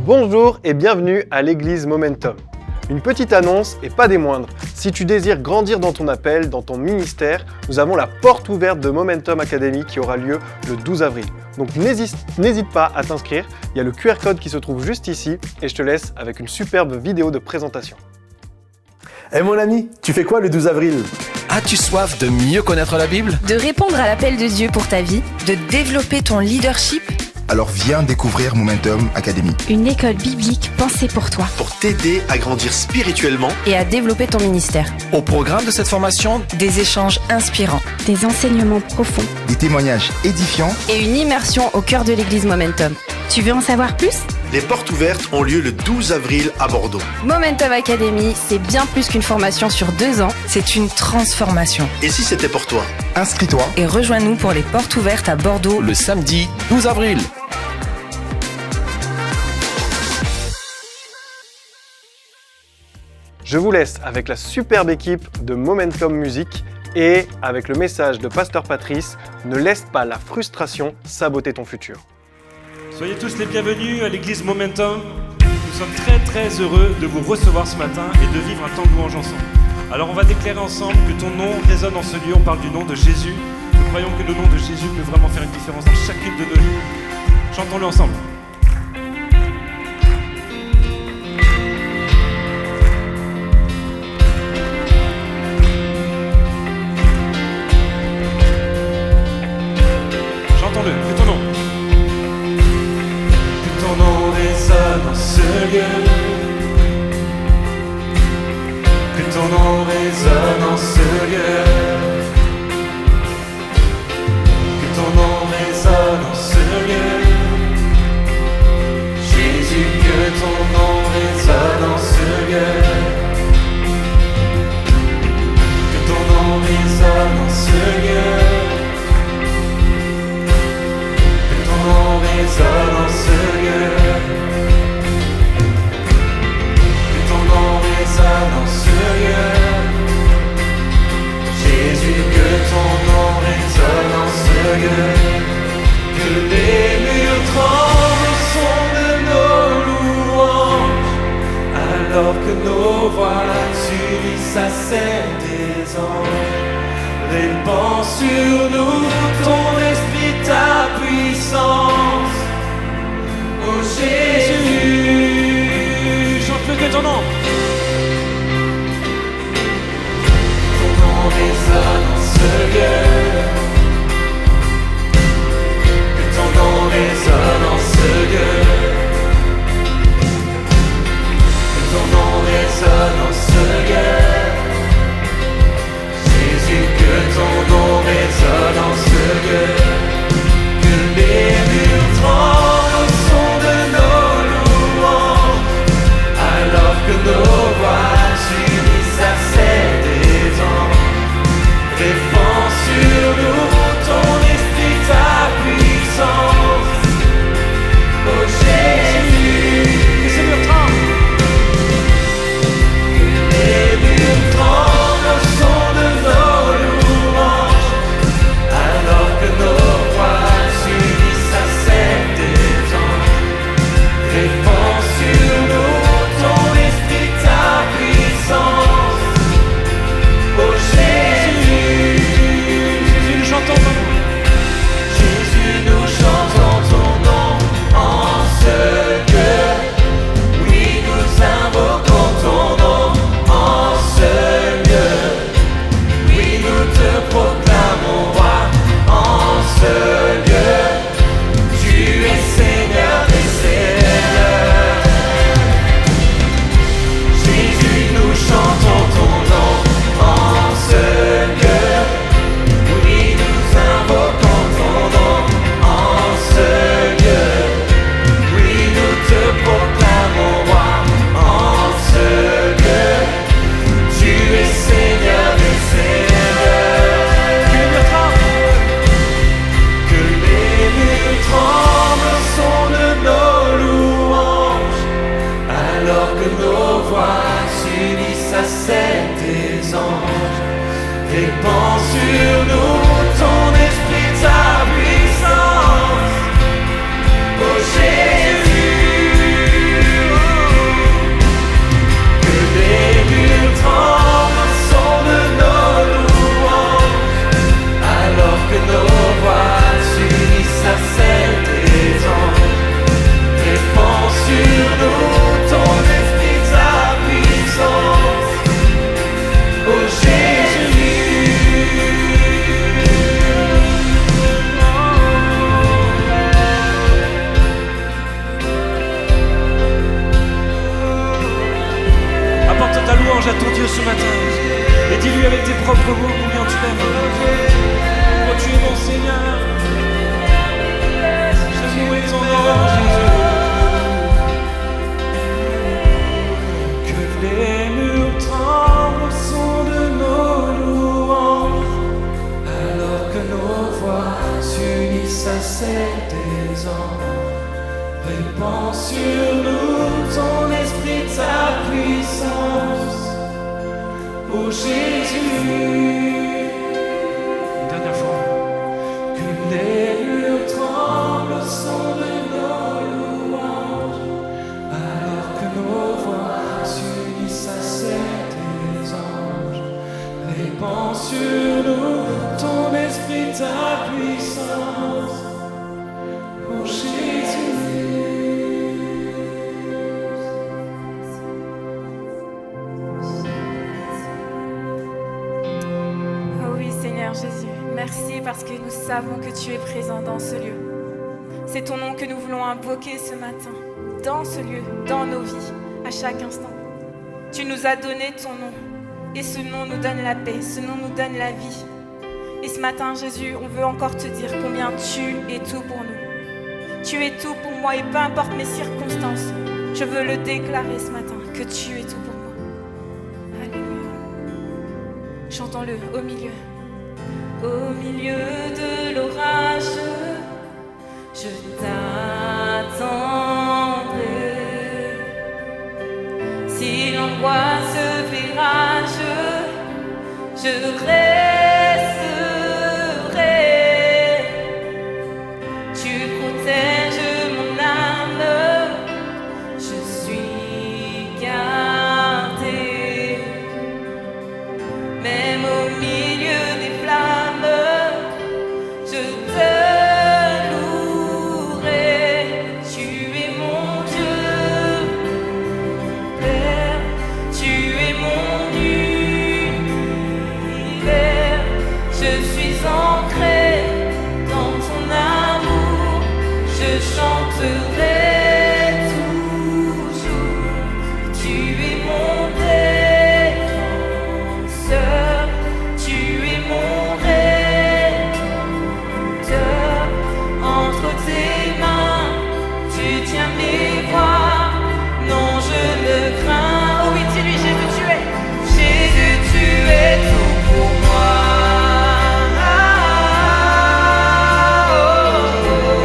Bonjour et bienvenue à l'église Momentum. Une petite annonce et pas des moindres. Si tu désires grandir dans ton appel, dans ton ministère, nous avons la porte ouverte de Momentum Academy qui aura lieu le 12 avril. Donc n'hésite pas à t'inscrire, il y a le QR code qui se trouve juste ici et je te laisse avec une superbe vidéo de présentation. Eh mon ami, tu fais quoi le 12 avril ? As-tu soif de mieux connaître la Bible ? De répondre à l'appel de Dieu pour ta vie, de développer ton leadership ? Alors viens découvrir Momentum Academy. Une école biblique pensée pour toi pour t'aider à grandir spirituellement et à développer ton ministère. Au programme de cette formation, Des échanges inspirants, des enseignements profonds Des témoignages édifiants et une immersion au cœur de l'église Momentum. Tu veux en savoir plus ? Les portes ouvertes ont lieu le 12 avril à Bordeaux. Momentum Academy, c'est bien plus qu'une formation sur 2 ans, c'est une transformation. Et si c'était pour toi ? Inscris-toi. Et rejoins-nous pour les portes ouvertes à Bordeaux le samedi 12 avril. Je vous laisse avec la superbe équipe de Momentum Music et avec le message de Pasteur Patrice, ne laisse pas la frustration saboter ton futur. Soyez tous les bienvenus à l'église Momentum. Nous sommes très heureux de vous recevoir ce matin et de vivre un temps de louange ensemble. Alors on va déclarer ensemble que ton nom résonne en ce lieu. On parle du nom de Jésus. Nous croyons que le nom de Jésus peut vraiment faire une différence dans chacune de nos vies. Chantons-le ensemble. Chantons-le, que ton nom. Ton nom résonne dans ce lieu. Que ton nom résonne dans ce lieu. Que ton nom résonne dans ce lieu. Jésus, que ton nom résonne dans ce lieu. Que ton nom résonne dans ce lieu. Que ton nom résonne dans ce lieu. Que ton nom résonne dans ce lieu. Jésus, que ton nom résonne dans ce lieu. Que les murs tremblent au son de nos louanges, alors que nos voix s'unissent à celles des anges. Répand sur nous ton esprit, ta puissance. Oh Jésus, chante-le que ton nom. Ton nom résonne dans ce lieu. Que ton nom résonne dans ce lieu. Que ton nom résonne dans ce lieu. Jésus, que ton nom résonne dans ce lieu. Que les murs tremblent au son de nos louanges, alors que nos voix s'unissent à celles des anges. Répand sur nous ton esprit, ta puissance. Oh Jésus, que ces murs tremblent. Que les murs tremblent au son de nos louanges, alors que nos voix s'unissent à celles des anges. Répand sur nous ton esprit, ta puissance. Oh Jésus, Jésus, nous chantons ton nom. Jésus, nous chantons ton nom en ce lieu. Oui, nous invoquons ton nom en ce lieu. Oui, nous te proclamons roi en ce lieu. Tu es Seigneur des seigneurs. Jésus, nous chantons ton nom en ce lieu. Oui, nous invoquons ton nom en ce lieu. Oui, nous te proclamons roi en ce lieu. Tu es Seigneur des seigneurs. Que les murs tremblent au son de nos louanges, alors que nos voix s'unissent à celles des anges. Répand sur nous ton esprit, ta puissance. Oh Jésus, Et dis-lui avec tes propres mots combien tu l'aimes. Oh, tu es mon Seigneur. Je louer ton nom, Jésus. Que les murs tremblent au son de nos louanges, alors que nos voix s'unissent à celles des anges. Répands sur nous ton esprit, ta puissance. Ô Jésus, une dernière fois, que les murs tremblent au son de nos louanges, alors que nos voix s'unissent à celles des anges. Répands sur nous ton esprit, ta puissance. Ô Jésus. Jésus, merci parce que nous savons que tu es présent dans ce lieu. C'est ton nom que nous voulons invoquer ce matin, dans ce lieu, dans nos vies, à chaque instant. Tu nous as donné ton nom, et ce nom nous donne la paix, ce nom nous donne la vie. Et ce matin, Jésus, on veut encore te dire combien tu es tout pour nous. Tu es tout pour moi, et peu importe mes circonstances, je veux le déclarer ce matin, que tu es tout pour moi. Alléluia. Chantons-le au milieu. Au milieu de l'orage, je t'attendrai. Si l'angoisse fait rage, je resterai. Tu protèges mon âme, je suis gardé. Même au milieu des flammes, je te louerai. Tu es mon Dieu, mon Père, tu es mon univers. Je suis ancré dans ton amour, je chanterai toujours. Tu es mon défenseur, tu es mon rédempteur. Entre tes mains, tu tiens mes voies. Non, je ne crains. Oh oui, dis-lui, Jésus, tu es. Jésus, tu es tout pour moi. Oh, oh, oh.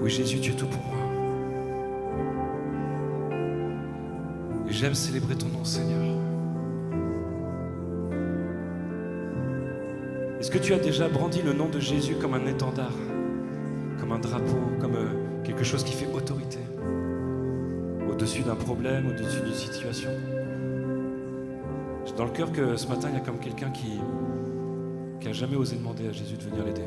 Oui, Jésus, tu es tout pour moi. Et j'aime célébrer ton nom, Seigneur. Est-ce que tu as déjà brandi le nom de Jésus comme un étendard, comme un drapeau, comme quelque chose qui fait autorité, au-dessus d'un problème, au-dessus d'une situation? J'ai dans le cœur que ce matin, il y a comme quelqu'un qui n'a jamais osé demander à Jésus de venir l'aider,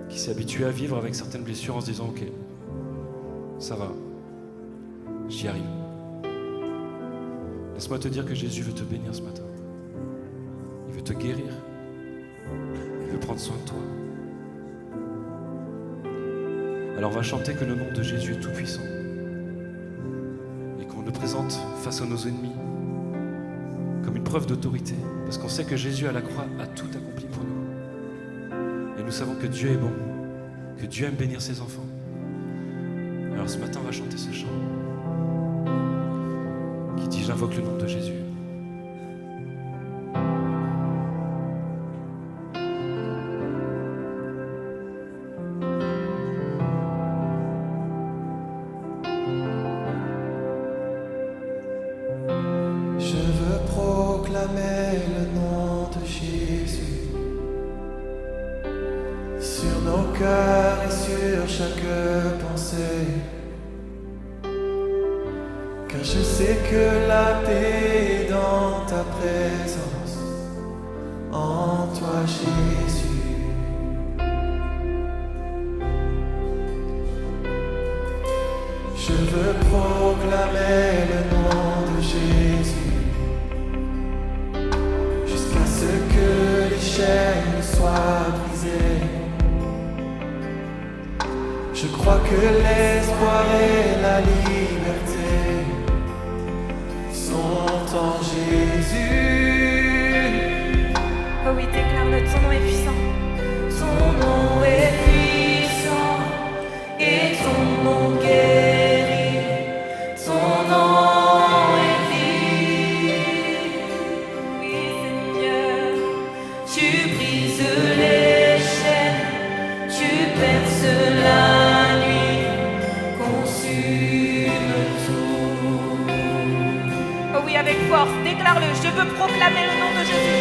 qui s'est habitué à vivre avec certaines blessures en se disant « Ok, ça va, j'y arrive ». Laisse-moi te dire que Jésus veut te bénir ce matin. Il veut te guérir. Il veut prendre soin de toi. Alors on va chanter que le nom de Jésus est tout puissant et qu'on le présente face à nos ennemis comme une preuve d'autorité, parce qu'on sait que Jésus à la croix a tout accompli pour nous. Et nous savons que Dieu est bon, que Dieu aime bénir ses enfants. Alors ce matin on va chanter ce chant qui dit « J'invoque le nom de Jésus ». Je veux proclamer le nom de Jésus sur nos cœurs et sur chaque pensée, car je sais que la paix est dans ta présence, en toi Jésus. Je veux proclamer le nom de Jésus jusqu'à ce que les chaînes soient brisées. Je crois que l'espoir et la liberté sont en Jésus. Oh oui, déclare-le, ton nom est puissant. Ton nom est puissant et ton nom guérit. Ton nom est vie. Oui, Seigneur, tu brises les chaînes, tu perces la nuit, consume tout. Oh oui, avec force, déclare-le, je veux proclamer le nom de Jésus.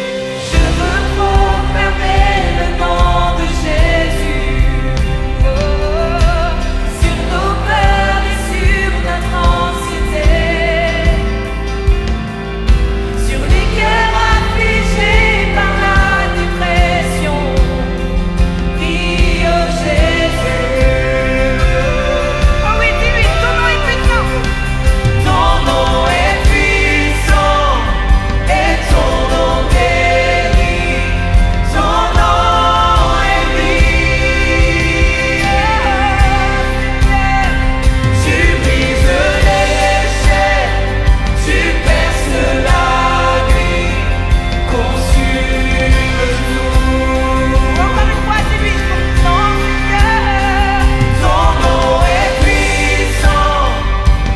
Je veux proclamer le nom de Jésus. Oh, sur nos peurs et sur notre anxiété, sur les cœurs affligés par la dépression. Prie, oh Jésus. Oh oui, dis-lui, ton nom est puissant. Ton nom est puissant et ton nom guérit. Ton nom est vie. Tu brises les chaînes, tu perces la nuit, consume tout. Encore une fois, dis-lui, ton nom est puissant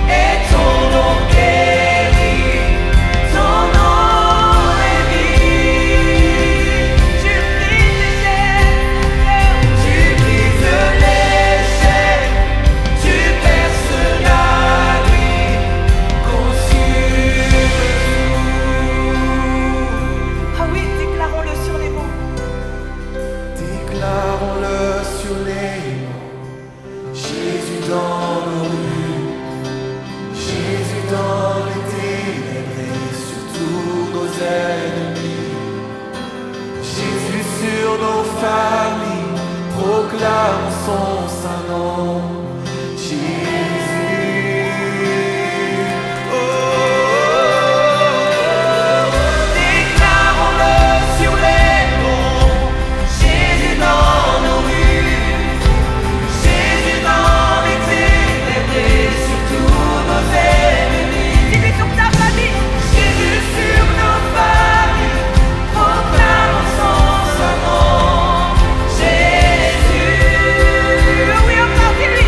et ton nom guérit. Ton nom est vie. Tu brises les chaînes, tu perces la nuit, consume tout. Ah oui, déclarons-le sur les mots. Déclarons-le sur les mots. Jésus dans nos rues, Jésus dans les ténèbres et sur tous nos ennemis. Jésus sur nos familles, proclame son saint nom. Jésus. Oh. Déclarons-le sur les monts. Jésus dans nos rues, Jésus dans les ténèbres et sur tous nos ennemis. Dis-lui sur ta famille. Jésus sur nos familles, proclame son saint nom. Jésus. Oui, encore, dis-lui.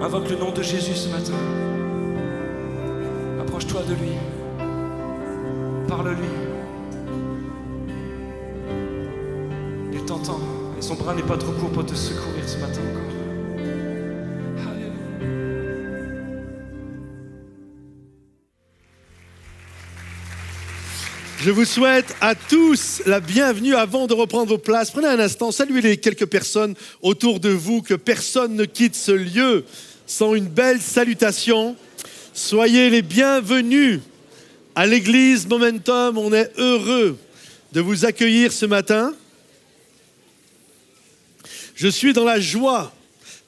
Invoque le nom de Jésus ce matin. Approche-toi de lui. Parle-lui. Il t'entend et son bras n'est pas trop court pour te secourir ce matin encore. Alléluia. Je vous souhaite à tous la bienvenue. Avant de reprendre vos places, prenez un instant, saluez les quelques personnes autour de vous, que personne ne quitte ce lieu sans une belle salutation. Soyez les bienvenus à l'église Momentum. On est heureux de vous accueillir ce matin. Je suis dans la joie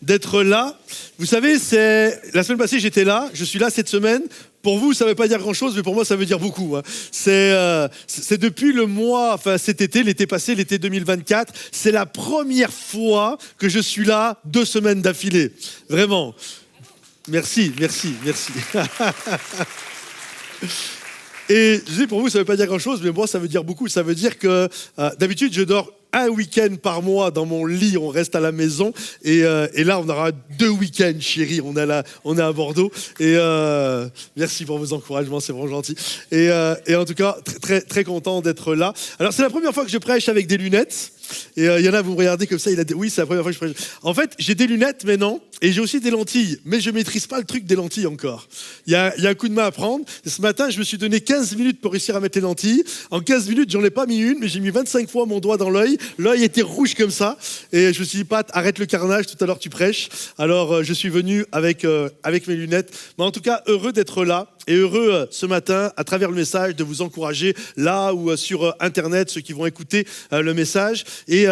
d'être là. Vous savez, la semaine passée, j'étais là. Je suis là cette semaine. Pour vous, ça ne veut pas dire grand-chose, mais pour moi, ça veut dire beaucoup. C'est depuis le mois, enfin cet été, l'été passé, l'été 2024, c'est la première fois que je suis là 2 semaines d'affilée. Vraiment. Merci. Et je dis, pour vous, ça ne veut pas dire grand-chose, mais moi, ça veut dire beaucoup. Ça veut dire que d'habitude, je dors un week-end par mois dans mon lit, on reste à la maison. Et là, on aura 2 week-ends, chérie. On est à Bordeaux. Et merci pour vos encouragements, c'est vraiment gentil. Et en tout cas, très, très content d'être là. Alors, c'est la première fois que je prêche avec des lunettes. Et il y en a, vous me regardez comme ça, oui, c'est la première fois que je prêche. En fait, j'ai des lunettes maintenant et j'ai aussi des lentilles, mais je ne maîtrise pas le truc des lentilles encore. Il y a un coup de main à prendre. Et ce matin, je me suis donné 15 minutes pour réussir à mettre les lentilles. En 15 minutes, j'en ai pas mis une, mais j'ai mis 25 fois mon doigt dans l'œil. L'œil était rouge comme ça. Et je me suis dit, Pat, arrête le carnage, tout à l'heure tu prêches. Alors, je suis venu avec mes lunettes. Mais en tout cas, heureux d'être là. Et heureux ce matin, à travers le message, de vous encourager là ou sur Internet, ceux qui vont écouter le message. Et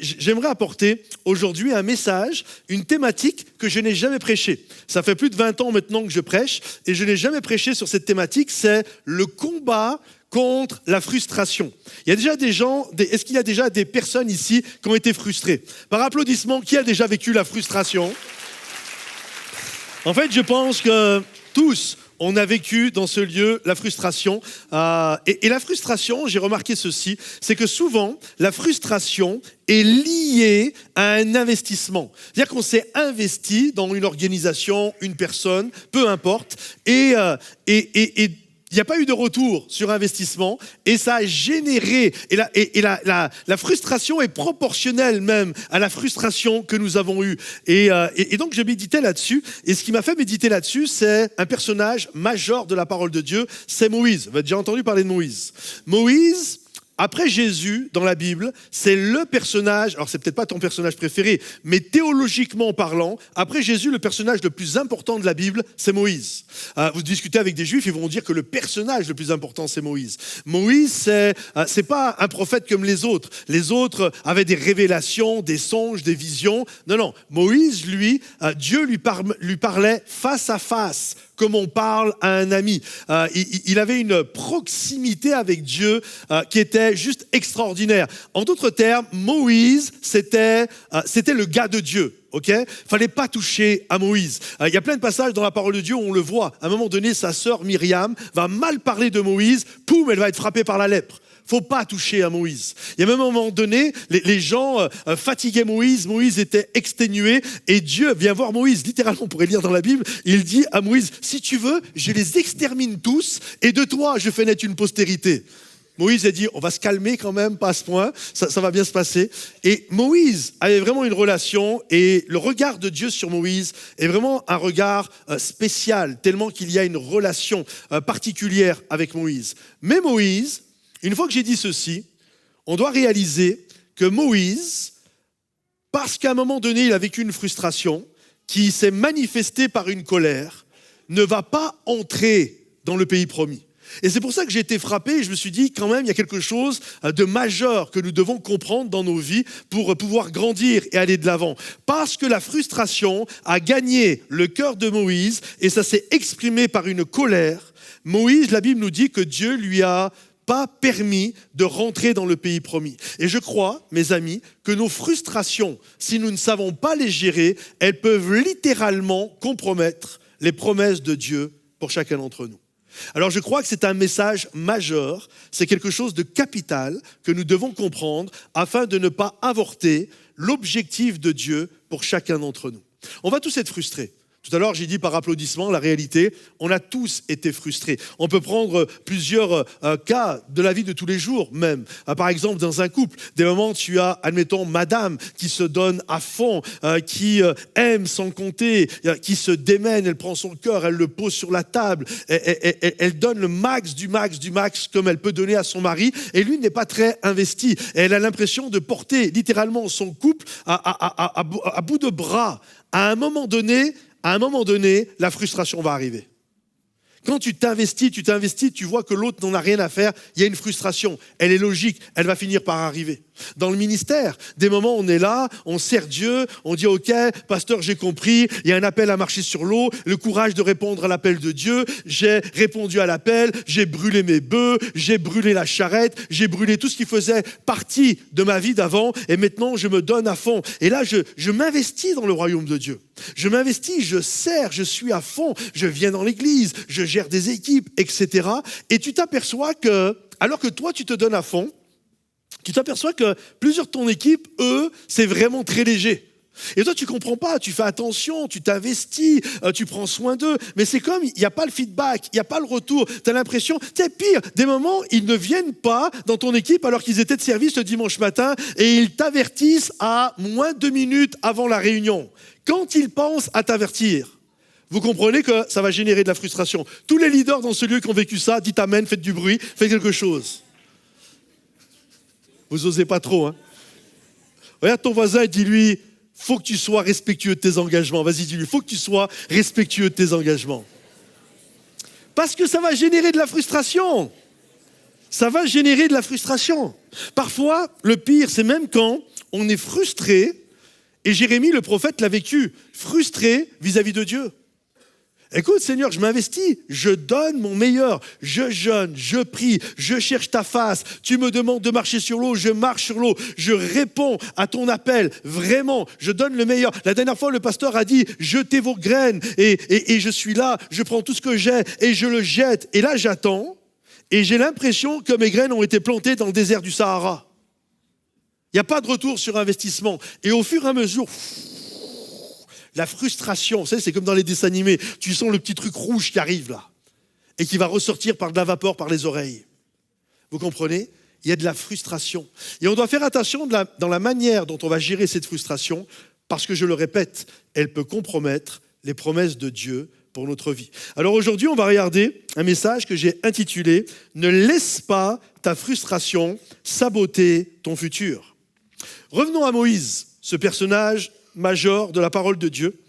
j'aimerais apporter aujourd'hui un message, une thématique que je n'ai jamais prêchée. Ça fait plus de 20 ans maintenant que je prêche et je n'ai jamais prêché sur cette thématique, c'est le combat contre la frustration. Il y a déjà des gens, est-ce qu'il y a déjà des personnes ici qui ont été frustrées? Par applaudissement, qui a déjà vécu la frustration? En fait, je pense que tous, on a vécu dans ce lieu la frustration. Et la frustration, j'ai remarqué ceci, c'est que souvent, la frustration est liée à un investissement. C'est-à-dire qu'on s'est investi dans une organisation, une personne, peu importe, et il n'y a pas eu de retour sur investissement et ça a généré, la frustration est proportionnelle même à la frustration que nous avons eue. Et donc je méditais là-dessus et ce qui m'a fait méditer là-dessus, c'est un personnage majeur de la parole de Dieu, c'est Moïse. Vous avez déjà entendu parler de Moïse. Moïse, après Jésus, dans la Bible, c'est le personnage, alors c'est peut-être pas ton personnage préféré, mais théologiquement parlant, après Jésus, le personnage le plus important de la Bible, c'est Moïse. Vous discutez avec des Juifs, ils vont dire que le personnage le plus important, c'est Moïse. Moïse, c'est pas un prophète comme les autres. Les autres avaient des révélations, des songes, des visions. Non. Moïse, lui, Dieu lui parlait face à face, comme on parle à un ami. Il avait une proximité avec Dieu qui était juste extraordinaire. En d'autres termes, Moïse, c'était le gars de Dieu. Ok, fallait pas toucher à Moïse. Il y a plein de passages dans la parole de Dieu où on le voit. À un moment donné, sa sœur Myriam va mal parler de Moïse. Poum, elle va être frappée par la lèpre. Faut pas toucher à Moïse. Il y a même un moment donné, les gens fatiguaient Moïse. Moïse était exténué et Dieu vient voir Moïse. Littéralement, on pourrait lire dans la Bible. Il dit à Moïse, si tu veux, je les extermine tous et de toi, je fais naître une postérité. Moïse a dit, on va se calmer quand même, pas à ce point, ça va bien se passer. Et Moïse avait vraiment une relation et le regard de Dieu sur Moïse est vraiment un regard spécial, tellement qu'il y a une relation particulière avec Moïse. Mais Moïse, une fois que j'ai dit ceci, on doit réaliser que Moïse, parce qu'à un moment donné, il a vécu une frustration qui s'est manifestée par une colère, ne va pas entrer dans le pays promis. Et c'est pour ça que j'ai été frappé et je me suis dit quand même il y a quelque chose de majeur que nous devons comprendre dans nos vies pour pouvoir grandir et aller de l'avant. Parce que la frustration a gagné le cœur de Moïse et ça s'est exprimé par une colère. Moïse, la Bible nous dit que Dieu lui a pas permis de rentrer dans le pays promis. Et je crois, mes amis, que nos frustrations, si nous ne savons pas les gérer, elles peuvent littéralement compromettre les promesses de Dieu pour chacun d'entre nous. Alors je crois que c'est un message majeur, c'est quelque chose de capital que nous devons comprendre afin de ne pas avorter l'objectif de Dieu pour chacun d'entre nous. On va tous être frustrés. Tout à l'heure, j'ai dit par applaudissement, la réalité, on a tous été frustrés. On peut prendre plusieurs cas de la vie de tous les jours même. Par exemple, dans un couple, des moments où tu as, admettons, madame qui se donne à fond, qui aime sans compter, qui se démène, elle prend son cœur, elle le pose sur la table, elle donne le max du max comme elle peut donner à son mari, et lui n'est pas très investi. Et elle a l'impression de porter littéralement son couple à bout de bras. À un moment donné, la frustration va arriver. Quand tu t'investis, tu vois que l'autre n'en a rien à faire, il y a une frustration. Elle est logique, elle va finir par arriver. Dans le ministère, des moments où on est là, on sert Dieu, on dit « Ok, pasteur, j'ai compris, il y a un appel à marcher sur l'eau, le courage de répondre à l'appel de Dieu, j'ai répondu à l'appel, j'ai brûlé mes bœufs, j'ai brûlé la charrette, j'ai brûlé tout ce qui faisait partie de ma vie d'avant, et maintenant je me donne à fond. » Et là, je m'investis dans le royaume de Dieu. Je m'investis, je sers, je suis à fond, je viens dans l'église, je gère des équipes, etc. Et tu t'aperçois que, alors que toi, tu te donnes à fond, tu t'aperçois que plusieurs de ton équipe, eux, c'est vraiment très léger. Et toi, tu comprends pas, tu fais attention, tu t'investis, tu prends soin d'eux. Mais c'est comme, il n'y a pas le feedback, il n'y a pas le retour. Tu as l'impression, c'est pire, des moments, ils ne viennent pas dans ton équipe alors qu'ils étaient de service le dimanche matin et ils t'avertissent à moins de 2 minutes avant la réunion. Quand ils pensent à t'avertir, vous comprenez que ça va générer de la frustration. Tous les leaders dans ce lieu qui ont vécu ça, dites amen, faites du bruit, faites quelque chose. Vous osez pas trop, hein? Regarde ton voisin et dis-lui, faut que tu sois respectueux de tes engagements. Vas-y, dis-lui, faut que tu sois respectueux de tes engagements. Parce que ça va générer de la frustration. Ça va générer de la frustration. Parfois, le pire, c'est même quand on est frustré, et Jérémie, le prophète, l'a vécu, frustré vis-à-vis de Dieu. Écoute, Seigneur, je m'investis, je donne mon meilleur, je jeûne, je prie, je cherche ta face, tu me demandes de marcher sur l'eau, je marche sur l'eau, je réponds à ton appel, vraiment, je donne le meilleur. La dernière fois, le pasteur a dit, jetez vos graines, et je suis là, je prends tout ce que j'ai, et je le jette. Et là, j'attends, et j'ai l'impression que mes graines ont été plantées dans le désert du Sahara. Il n'y a pas de retour sur investissement. Et au fur et à mesure, la frustration, vous savez, c'est comme dans les dessins animés. Tu sens le petit truc rouge qui arrive là et qui va ressortir par de la vapeur par les oreilles. Vous comprenez? Il y a de la frustration. Et on doit faire attention dans la manière dont on va gérer cette frustration parce que, je le répète, elle peut compromettre les promesses de Dieu pour notre vie. Alors aujourd'hui, on va regarder un message que j'ai intitulé « Ne laisse pas ta frustration saboter ton futur ». Revenons à Moïse, ce personnage majeur de la parole de Dieu.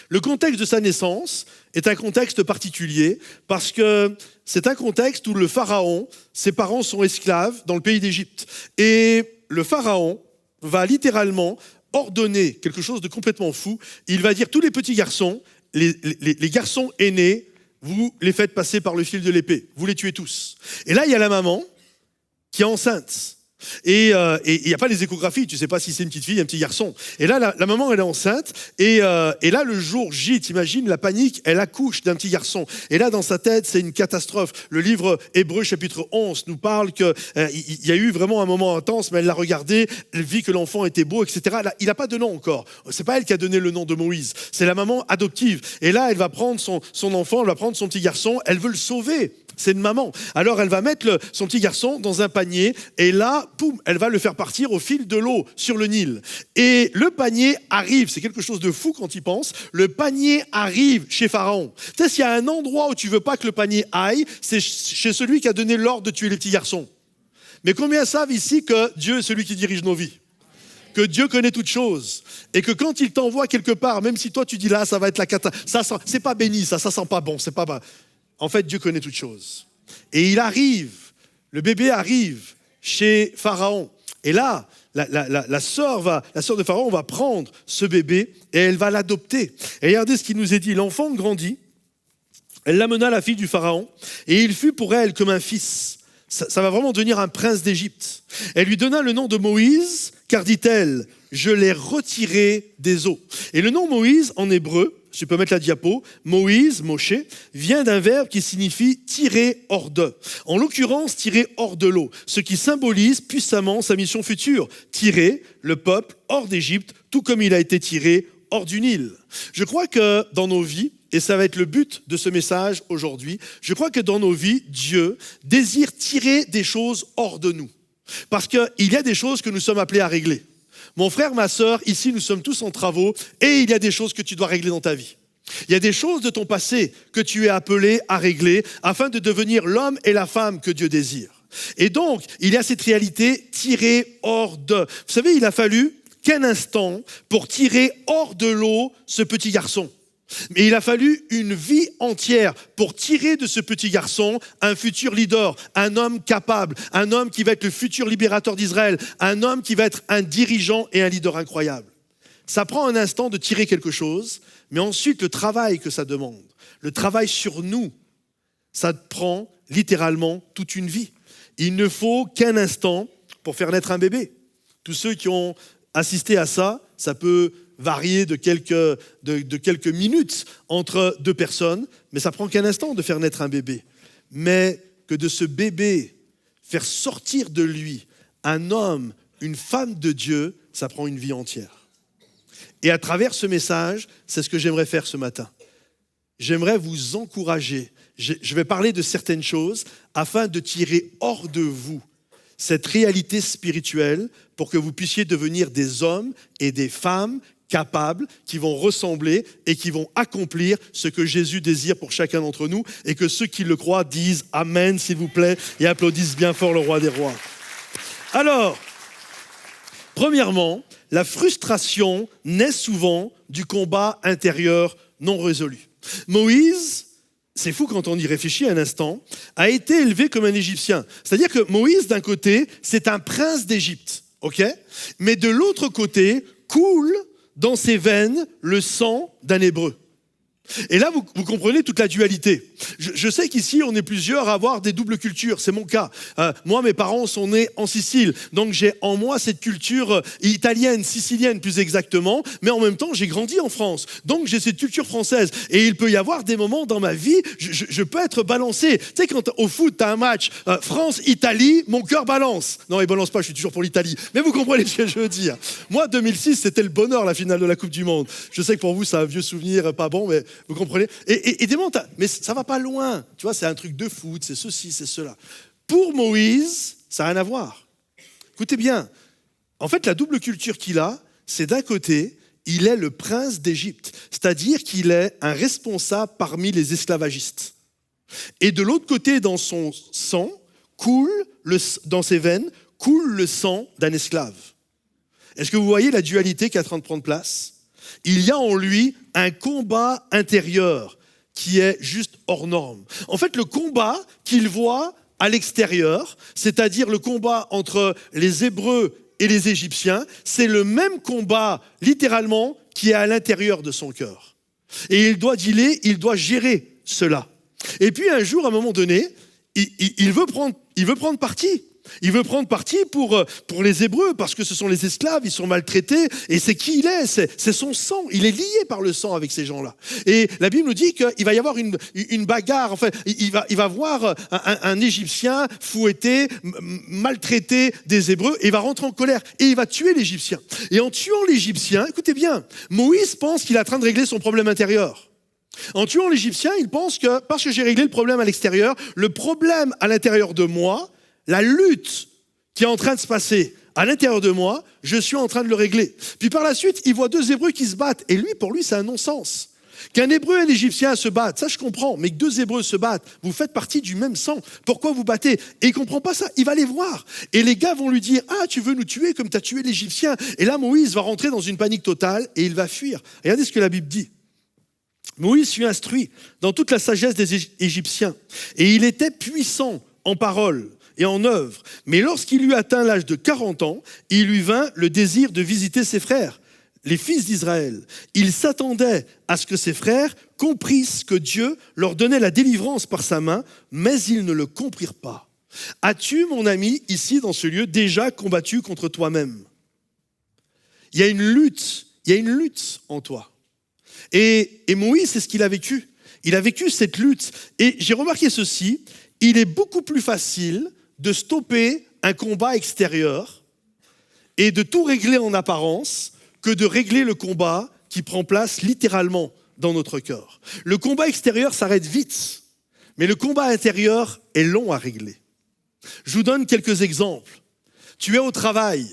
Le contexte de sa naissance est un contexte particulier parce que c'est un contexte où le pharaon, ses parents sont esclaves dans le pays d'Égypte. Et le pharaon va littéralement ordonner quelque chose de complètement fou. Il va dire tous les petits garçons, les garçons aînés, vous les faites passer par le fil de l'épée, vous les tuez tous. Et là, il y a la maman qui est enceinte. Et il n'y a pas les échographies, tu ne sais pas si c'est une petite fille, un petit garçon. Et là, la maman, elle est enceinte. Et là, le jour J, t'imagines la panique, elle accouche d'un petit garçon. Et là, dans sa tête, c'est une catastrophe. Le livre Hébreux, chapitre 11, nous parle qu'il y a eu vraiment un moment intense, mais elle l'a regardé, elle vit que l'enfant était beau, etc. Là, il n'a pas de nom encore. C'est pas elle qui a donné le nom de Moïse. C'est la maman adoptive. Et là, elle va prendre son enfant, elle va prendre son petit garçon, elle veut le sauver. C'est une maman. Alors, elle va mettre son petit garçon dans un panier et là, poum, elle va le faire partir au fil de l'eau sur le Nil. Et le panier arrive, c'est quelque chose de fou quand il pense, le panier arrive chez Pharaon. Tu sais, s'il y a un endroit où tu veux pas que le panier aille, c'est chez celui qui a donné l'ordre de tuer les petits garçons. Mais combien savent ici que Dieu est celui qui dirige nos vies ? Que Dieu connaît toutes choses et que quand il t'envoie quelque part, même si toi tu dis là, ça va être la cata, ça sent, c'est pas béni, ça sent pas bon, c'est pas bon. En fait, Dieu connaît toutes choses. Et il arrive, le bébé arrive chez Pharaon. Et là, la sœur de Pharaon va prendre ce bébé et elle va l'adopter. Et regardez ce qu'il nous est dit. L'enfant grandit, elle l'amena la fille du Pharaon et il fut pour elle comme un fils. Ça va vraiment devenir un prince d'Égypte. Elle lui donna le nom de Moïse, car dit-elle, je l'ai retiré des eaux. Et le nom Moïse en hébreu, je peux mettre la diapo, Moïse, Moshe, vient d'un verbe qui signifie tirer hors de. En l'occurrence, tirer hors de l'eau, ce qui symbolise puissamment sa mission future, tirer le peuple hors d'Égypte, tout comme il a été tiré hors du Nil. Je crois que dans nos vies, et ça va être le but de ce message aujourd'hui, je crois que dans nos vies, Dieu désire tirer des choses hors de nous. Parce qu'il y a des choses que nous sommes appelés à régler. Mon frère, ma sœur, ici, nous sommes tous en travaux et il y a des choses que tu dois régler dans ta vie. Il y a des choses de ton passé que tu es appelé à régler afin de devenir l'homme et la femme que Dieu désire. Et donc, il y a cette réalité tirée hors de. Vous savez, il a fallu qu'un instant pour tirer hors de l'eau ce petit garçon. Mais il a fallu une vie entière pour tirer de ce petit garçon un futur leader, un homme capable, un homme qui va être le futur libérateur d'Israël, un homme qui va être un dirigeant et un leader incroyable. Ça prend un instant de tirer quelque chose, mais ensuite le travail que ça demande, le travail sur nous, ça prend littéralement toute une vie. Il ne faut qu'un instant pour faire naître un bébé. Tous ceux qui ont assisté à ça, ça peut varier de quelques minutes entre deux personnes, mais ça prend qu'un instant de faire naître un bébé. Mais que de ce bébé, faire sortir de lui un homme, une femme de Dieu, ça prend une vie entière. Et à travers ce message, c'est ce que j'aimerais faire ce matin. J'aimerais vous encourager. Je vais parler de certaines choses afin de tirer hors de vous cette réalité spirituelle pour que vous puissiez devenir des hommes et des femmes capables, qui vont ressembler et qui vont accomplir ce que Jésus désire pour chacun d'entre nous, et que ceux qui le croient disent « Amen » s'il vous plaît, et applaudissent bien fort le roi des rois. Alors, premièrement, la frustration naît souvent du combat intérieur non résolu. Moïse, c'est fou quand on y réfléchit un instant, a été élevé comme un Égyptien. C'est-à-dire que Moïse, d'un côté, c'est un prince d'Égypte, ok ? Mais de l'autre côté, coule dans ses veines le sang d'un Hébreu. Et là, vous comprenez toute la dualité. Je sais qu'ici, on est plusieurs à avoir des doubles cultures. C'est mon cas. Moi, mes parents sont nés en Sicile. Donc, j'ai en moi cette culture italienne, sicilienne plus exactement. Mais en même temps, j'ai grandi en France. Donc, j'ai cette culture française. Et il peut y avoir des moments dans ma vie, je peux être balancé. Tu sais, quand au foot, tu as un match France-Italie, mon cœur balance. Non, il balance pas, je suis toujours pour l'Italie. Mais vous comprenez ce que je veux dire. Moi, 2006, c'était le bonheur, la finale de la Coupe du Monde. Je sais que pour vous, c'est un vieux souvenir, pas bon, mais vous comprenez ? Et des moments, mais ça va pas loin. Tu vois, c'est un truc de foot, c'est ceci, c'est cela. Pour Moïse, ça n'a rien à voir. Écoutez bien, en fait, la double culture qu'il a, c'est d'un côté, il est le prince d'Égypte, c'est-à-dire qu'il est un responsable parmi les esclavagistes. Et de l'autre côté, dans son sang, dans ses veines, coule le sang d'un esclave. Est-ce que vous voyez la dualité qui est en train de prendre place ? Il y a en lui un combat intérieur qui est juste hors norme. En fait, le combat qu'il voit à l'extérieur, c'est-à-dire le combat entre les Hébreux et les Égyptiens, c'est le même combat, littéralement, qui est à l'intérieur de son cœur. Et il doit dealer, il doit gérer cela. Et puis un jour, à un moment donné, il veut prendre parti. Il veut prendre parti pour les Hébreux, parce que ce sont les esclaves, ils sont maltraités, et c'est qui il est, c'est son sang, il est lié par le sang avec ces gens-là. Et la Bible nous dit qu'il va y avoir une bagarre, enfin, il va voir un Égyptien fouetter, maltraiter des Hébreux, et il va rentrer en colère, et il va tuer l'Égyptien. Et en tuant l'Égyptien, écoutez bien, Moïse pense qu'il est en train de régler son problème intérieur. En tuant l'Égyptien, il pense que, parce que j'ai réglé le problème à l'extérieur, le problème à l'intérieur de moi, la lutte qui est en train de se passer à l'intérieur de moi, je suis en train de le régler. Puis par la suite, il voit deux Hébreux qui se battent. Et lui, pour lui, c'est un non-sens. Qu'un Hébreu et un Égyptien se battent, ça je comprends. Mais que deux Hébreux se battent, vous faites partie du même sang. Pourquoi vous battez ? Et il ne comprend pas ça. Il va les voir. Et les gars vont lui dire « Ah, tu veux nous tuer comme tu as tué l'Égyptien ?» Et là, Moïse va rentrer dans une panique totale et il va fuir. Regardez ce que la Bible dit. Moïse fut instruit dans toute la sagesse des Égyptiens. Et il était puissant en parole et en œuvre. Mais lorsqu'il eut atteint l'âge de 40 ans, il lui vint le désir de visiter ses frères, les fils d'Israël. Il s'attendait à ce que ses frères comprissent que Dieu leur donnait la délivrance par sa main, mais ils ne le comprirent pas. As-tu, mon ami, ici dans ce lieu, déjà combattu contre toi-même ? Il y a une lutte en toi. Et Moïse, c'est ce qu'il a vécu. Il a vécu cette lutte. Et j'ai remarqué ceci, il est beaucoup plus facile de stopper un combat extérieur et de tout régler en apparence que de régler le combat qui prend place littéralement dans notre cœur. Le combat extérieur s'arrête vite, mais le combat intérieur est long à régler. Je vous donne quelques exemples. Tu es au travail,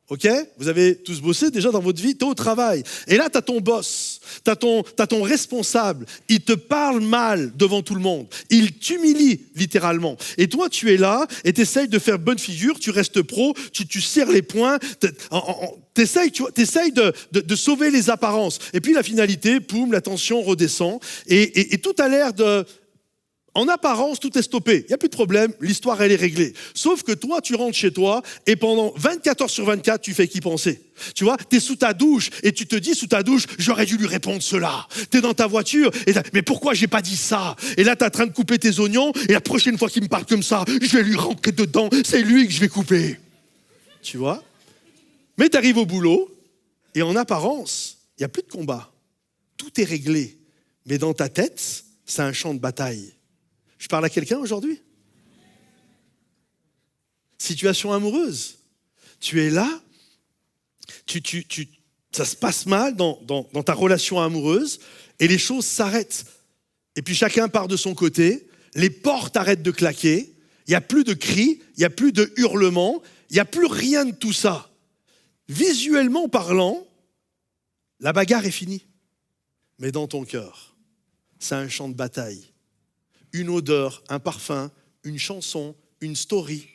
ok? Vous avez tous bossé déjà dans votre vie, tu es au travail. Et là, tu as ton boss, tu as ton responsable. Il te parle mal devant tout le monde. Il t'humilie littéralement. Et toi, tu es là et tu essayes de faire bonne figure, tu restes pro, tu serres les poings, tu essayes de sauver les apparences. Et puis la finalité, poum, la tension redescend. Et tout a l'air de... En apparence, tout est stoppé. Il n'y a plus de problème, l'histoire, elle est réglée. Sauf que toi, tu rentres chez toi et pendant 24 heures sur 24, tu fais qu'y penser. Tu vois, tu es sous ta douche et tu te dis sous ta douche, j'aurais dû lui répondre cela. Tu es dans ta voiture et mais pourquoi j'ai pas dit ça? Et là, tu es en train de couper tes oignons et la prochaine fois qu'il me parle comme ça, je vais lui rentrer dedans, c'est lui que je vais couper. Tu vois? Mais tu arrives au boulot et en apparence, il n'y a plus de combat. Tout est réglé. Mais dans ta tête, c'est un champ de bataille. Je parle à quelqu'un aujourd'hui? Situation amoureuse. Tu es là, ça se passe mal dans ta relation amoureuse et les choses s'arrêtent. Et puis chacun part de son côté, les portes arrêtent de claquer, il n'y a plus de cris, il n'y a plus de hurlements, il n'y a plus rien de tout ça. Visuellement parlant, la bagarre est finie. Mais dans ton cœur, c'est un champ de bataille. Une odeur, un parfum, une chanson, une story.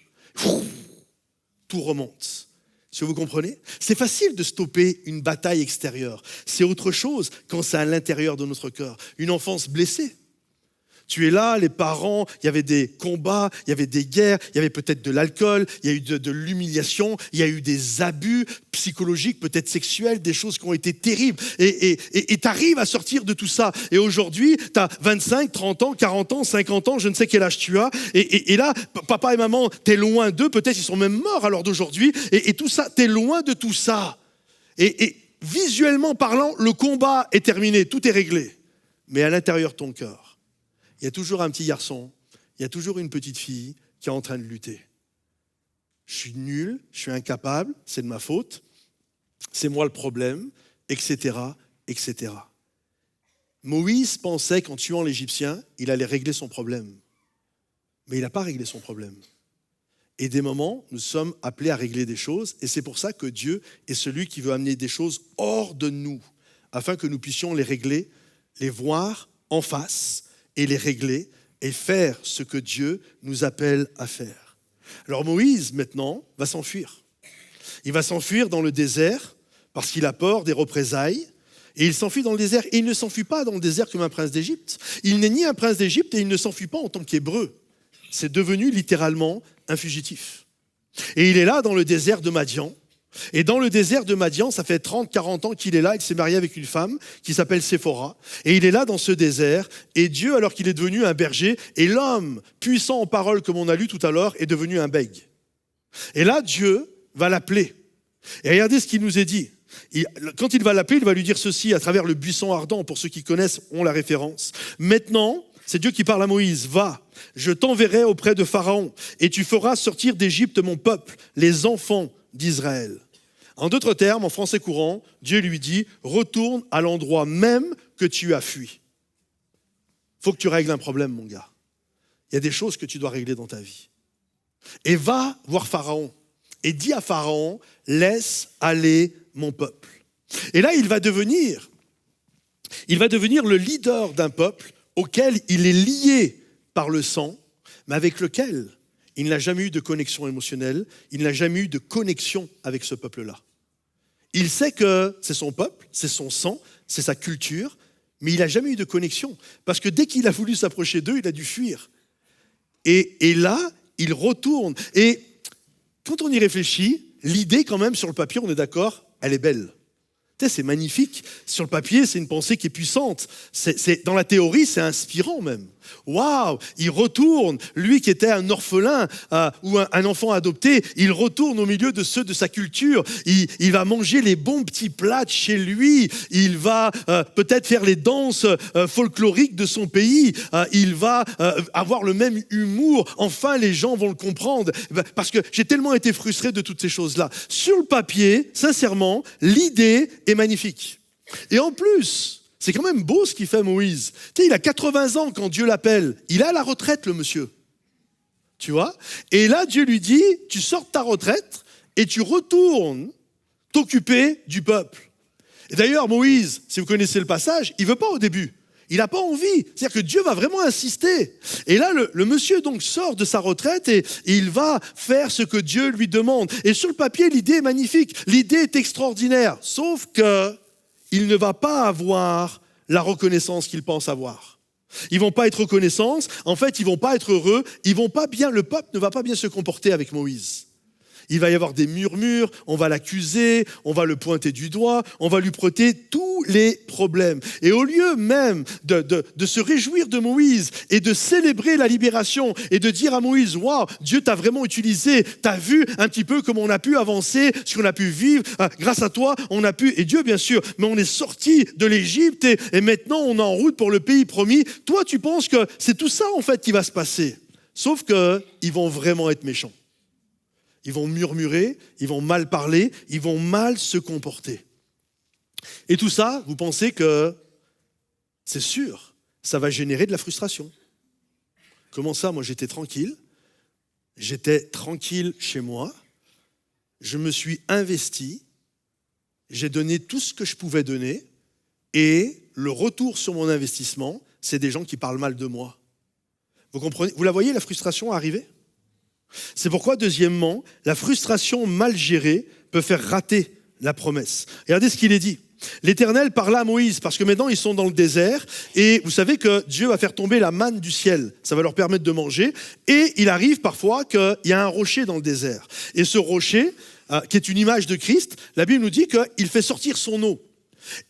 Tout remonte. Si vous comprenez? C'est facile de stopper une bataille extérieure. C'est autre chose quand c'est à l'intérieur de notre cœur. Une enfance blessée. Tu es là, les parents, il y avait des combats, il y avait des guerres, il y avait peut-être de l'alcool, il y a eu de l'humiliation, il y a eu des abus psychologiques, peut-être sexuels, des choses qui ont été terribles. Et tu arrives à sortir de tout ça. Et aujourd'hui, tu as 25, 30 ans, 40 ans, 50 ans, je ne sais quel âge tu as. Et là, papa et maman, tu es loin d'eux, peut-être ils sont même morts à l'heure d'aujourd'hui. Et tout ça, tu es loin de tout ça. Et visuellement parlant, le combat est terminé, tout est réglé. Mais à l'intérieur de ton cœur, il y a toujours un petit garçon, il y a toujours une petite fille qui est en train de lutter. Je suis nul, je suis incapable, c'est de ma faute, c'est moi le problème, etc., etc. Moïse pensait qu'en tuant l'Égyptien, il allait régler son problème. Mais il n'a pas réglé son problème. Et des moments, nous sommes appelés à régler des choses, et c'est pour ça que Dieu est celui qui veut amener des choses hors de nous, afin que nous puissions les régler, les voir en face, et les régler et faire ce que Dieu nous appelle à faire. Alors Moïse, maintenant, va s'enfuir. Il va s'enfuir dans le désert parce qu'il a peur des représailles et il s'enfuit dans le désert. Et il ne s'enfuit pas dans le désert comme un prince d'Égypte. Il n'est ni un prince d'Égypte et il ne s'enfuit pas en tant qu'hébreu. C'est devenu littéralement un fugitif. Et il est là dans le désert de Madian. Et dans le désert de Madian, ça fait 30-40 ans qu'il est là, il s'est marié avec une femme qui s'appelle Séphora, et il est là dans ce désert, et Dieu, alors qu'il est devenu un berger, et l'homme, puissant en parole comme on a lu tout à l'heure, est devenu un bègue. Et là, Dieu va l'appeler. Et regardez ce qu'il nous est dit. Quand il va l'appeler, il va lui dire ceci à travers le buisson ardent, pour ceux qui connaissent, ont la référence. Maintenant, c'est Dieu qui parle à Moïse, va, je t'enverrai auprès de Pharaon, et tu feras sortir d'Égypte mon peuple, les enfants d'Israël. En d'autres termes, en français courant, Dieu lui dit, retourne à l'endroit même que tu as fui. Il faut que tu règles un problème, mon gars. Il y a des choses que tu dois régler dans ta vie. Et va voir Pharaon. Et dis à Pharaon, laisse aller mon peuple. Et là, il va devenir le leader d'un peuple auquel il est lié par le sang, mais avec lequel il n'a jamais eu de connexion émotionnelle, il n'a jamais eu de connexion avec ce peuple-là. Il sait que c'est son peuple, c'est son sang, c'est sa culture, mais il n'a jamais eu de connexion. Parce que dès qu'il a voulu s'approcher d'eux, il a dû fuir. Et là, il retourne. Et quand on y réfléchit, l'idée quand même sur le papier, on est d'accord, elle est belle. Tu sais, c'est magnifique. Sur le papier, c'est une pensée qui est puissante. Dans la théorie, c'est inspirant même. Waouh, il retourne, lui qui était un orphelin ou un enfant adopté, il retourne au milieu de ceux de sa culture. Il va manger les bons petits plats de chez lui. Il va peut-être faire les danses folkloriques de son pays. Il va avoir le même humour. Enfin, les gens vont le comprendre. Parce que j'ai tellement été frustré de toutes ces choses-là. Sur le papier, sincèrement, l'idée est magnifique. Et en plus, c'est quand même beau ce qu'il fait Moïse. Tu sais, il a 80 ans quand Dieu l'appelle. Il est à la retraite, le monsieur. Tu vois? Et là, Dieu lui dit, tu sors de ta retraite et tu retournes t'occuper du peuple. Et d'ailleurs, Moïse, si vous connaissez le passage, il ne veut pas au début. Il n'a pas envie. C'est-à-dire que Dieu va vraiment insister. Et là, le monsieur donc sort de sa retraite et il va faire ce que Dieu lui demande. Et sur le papier, l'idée est magnifique. L'idée est extraordinaire. Sauf qu'il ne va pas avoir la reconnaissance qu'il pense avoir. Ils ne vont pas être reconnaissants. En fait, ils ne vont pas être heureux. Le peuple ne va pas bien se comporter avec Moïse. Il va y avoir des murmures, on va l'accuser, on va le pointer du doigt, on va lui prêter tous les problèmes. Et au lieu même de se réjouir de Moïse et de célébrer la libération et de dire à Moïse, waouh, Dieu t'a vraiment utilisé, t'as vu un petit peu comment on a pu avancer, ce qu'on a pu vivre, grâce à toi, on a pu, et Dieu bien sûr, mais on est sorti de l'Égypte et maintenant on est en route pour le pays promis. Toi, tu penses que c'est tout ça en fait qui va se passer. Sauf qu'ils vont vraiment être méchants. Ils vont murmurer, ils vont mal parler, ils vont mal se comporter. Et tout ça, vous pensez que, c'est sûr, ça va générer de la frustration. Comment ça? Moi, j'étais tranquille chez moi, je me suis investi, j'ai donné tout ce que je pouvais donner, et le retour sur mon investissement, c'est des gens qui parlent mal de moi. Vous comprenez? Vous la voyez, la frustration arriver? C'est pourquoi, deuxièmement, la frustration mal gérée peut faire rater la promesse. Regardez ce qu'il est dit. L'Éternel parla à Moïse, parce que maintenant ils sont dans le désert, et vous savez que Dieu va faire tomber la manne du ciel, ça va leur permettre de manger, et il arrive parfois qu'il y a un rocher dans le désert. Et ce rocher, qui est une image de Christ, la Bible nous dit qu'il fait sortir son eau.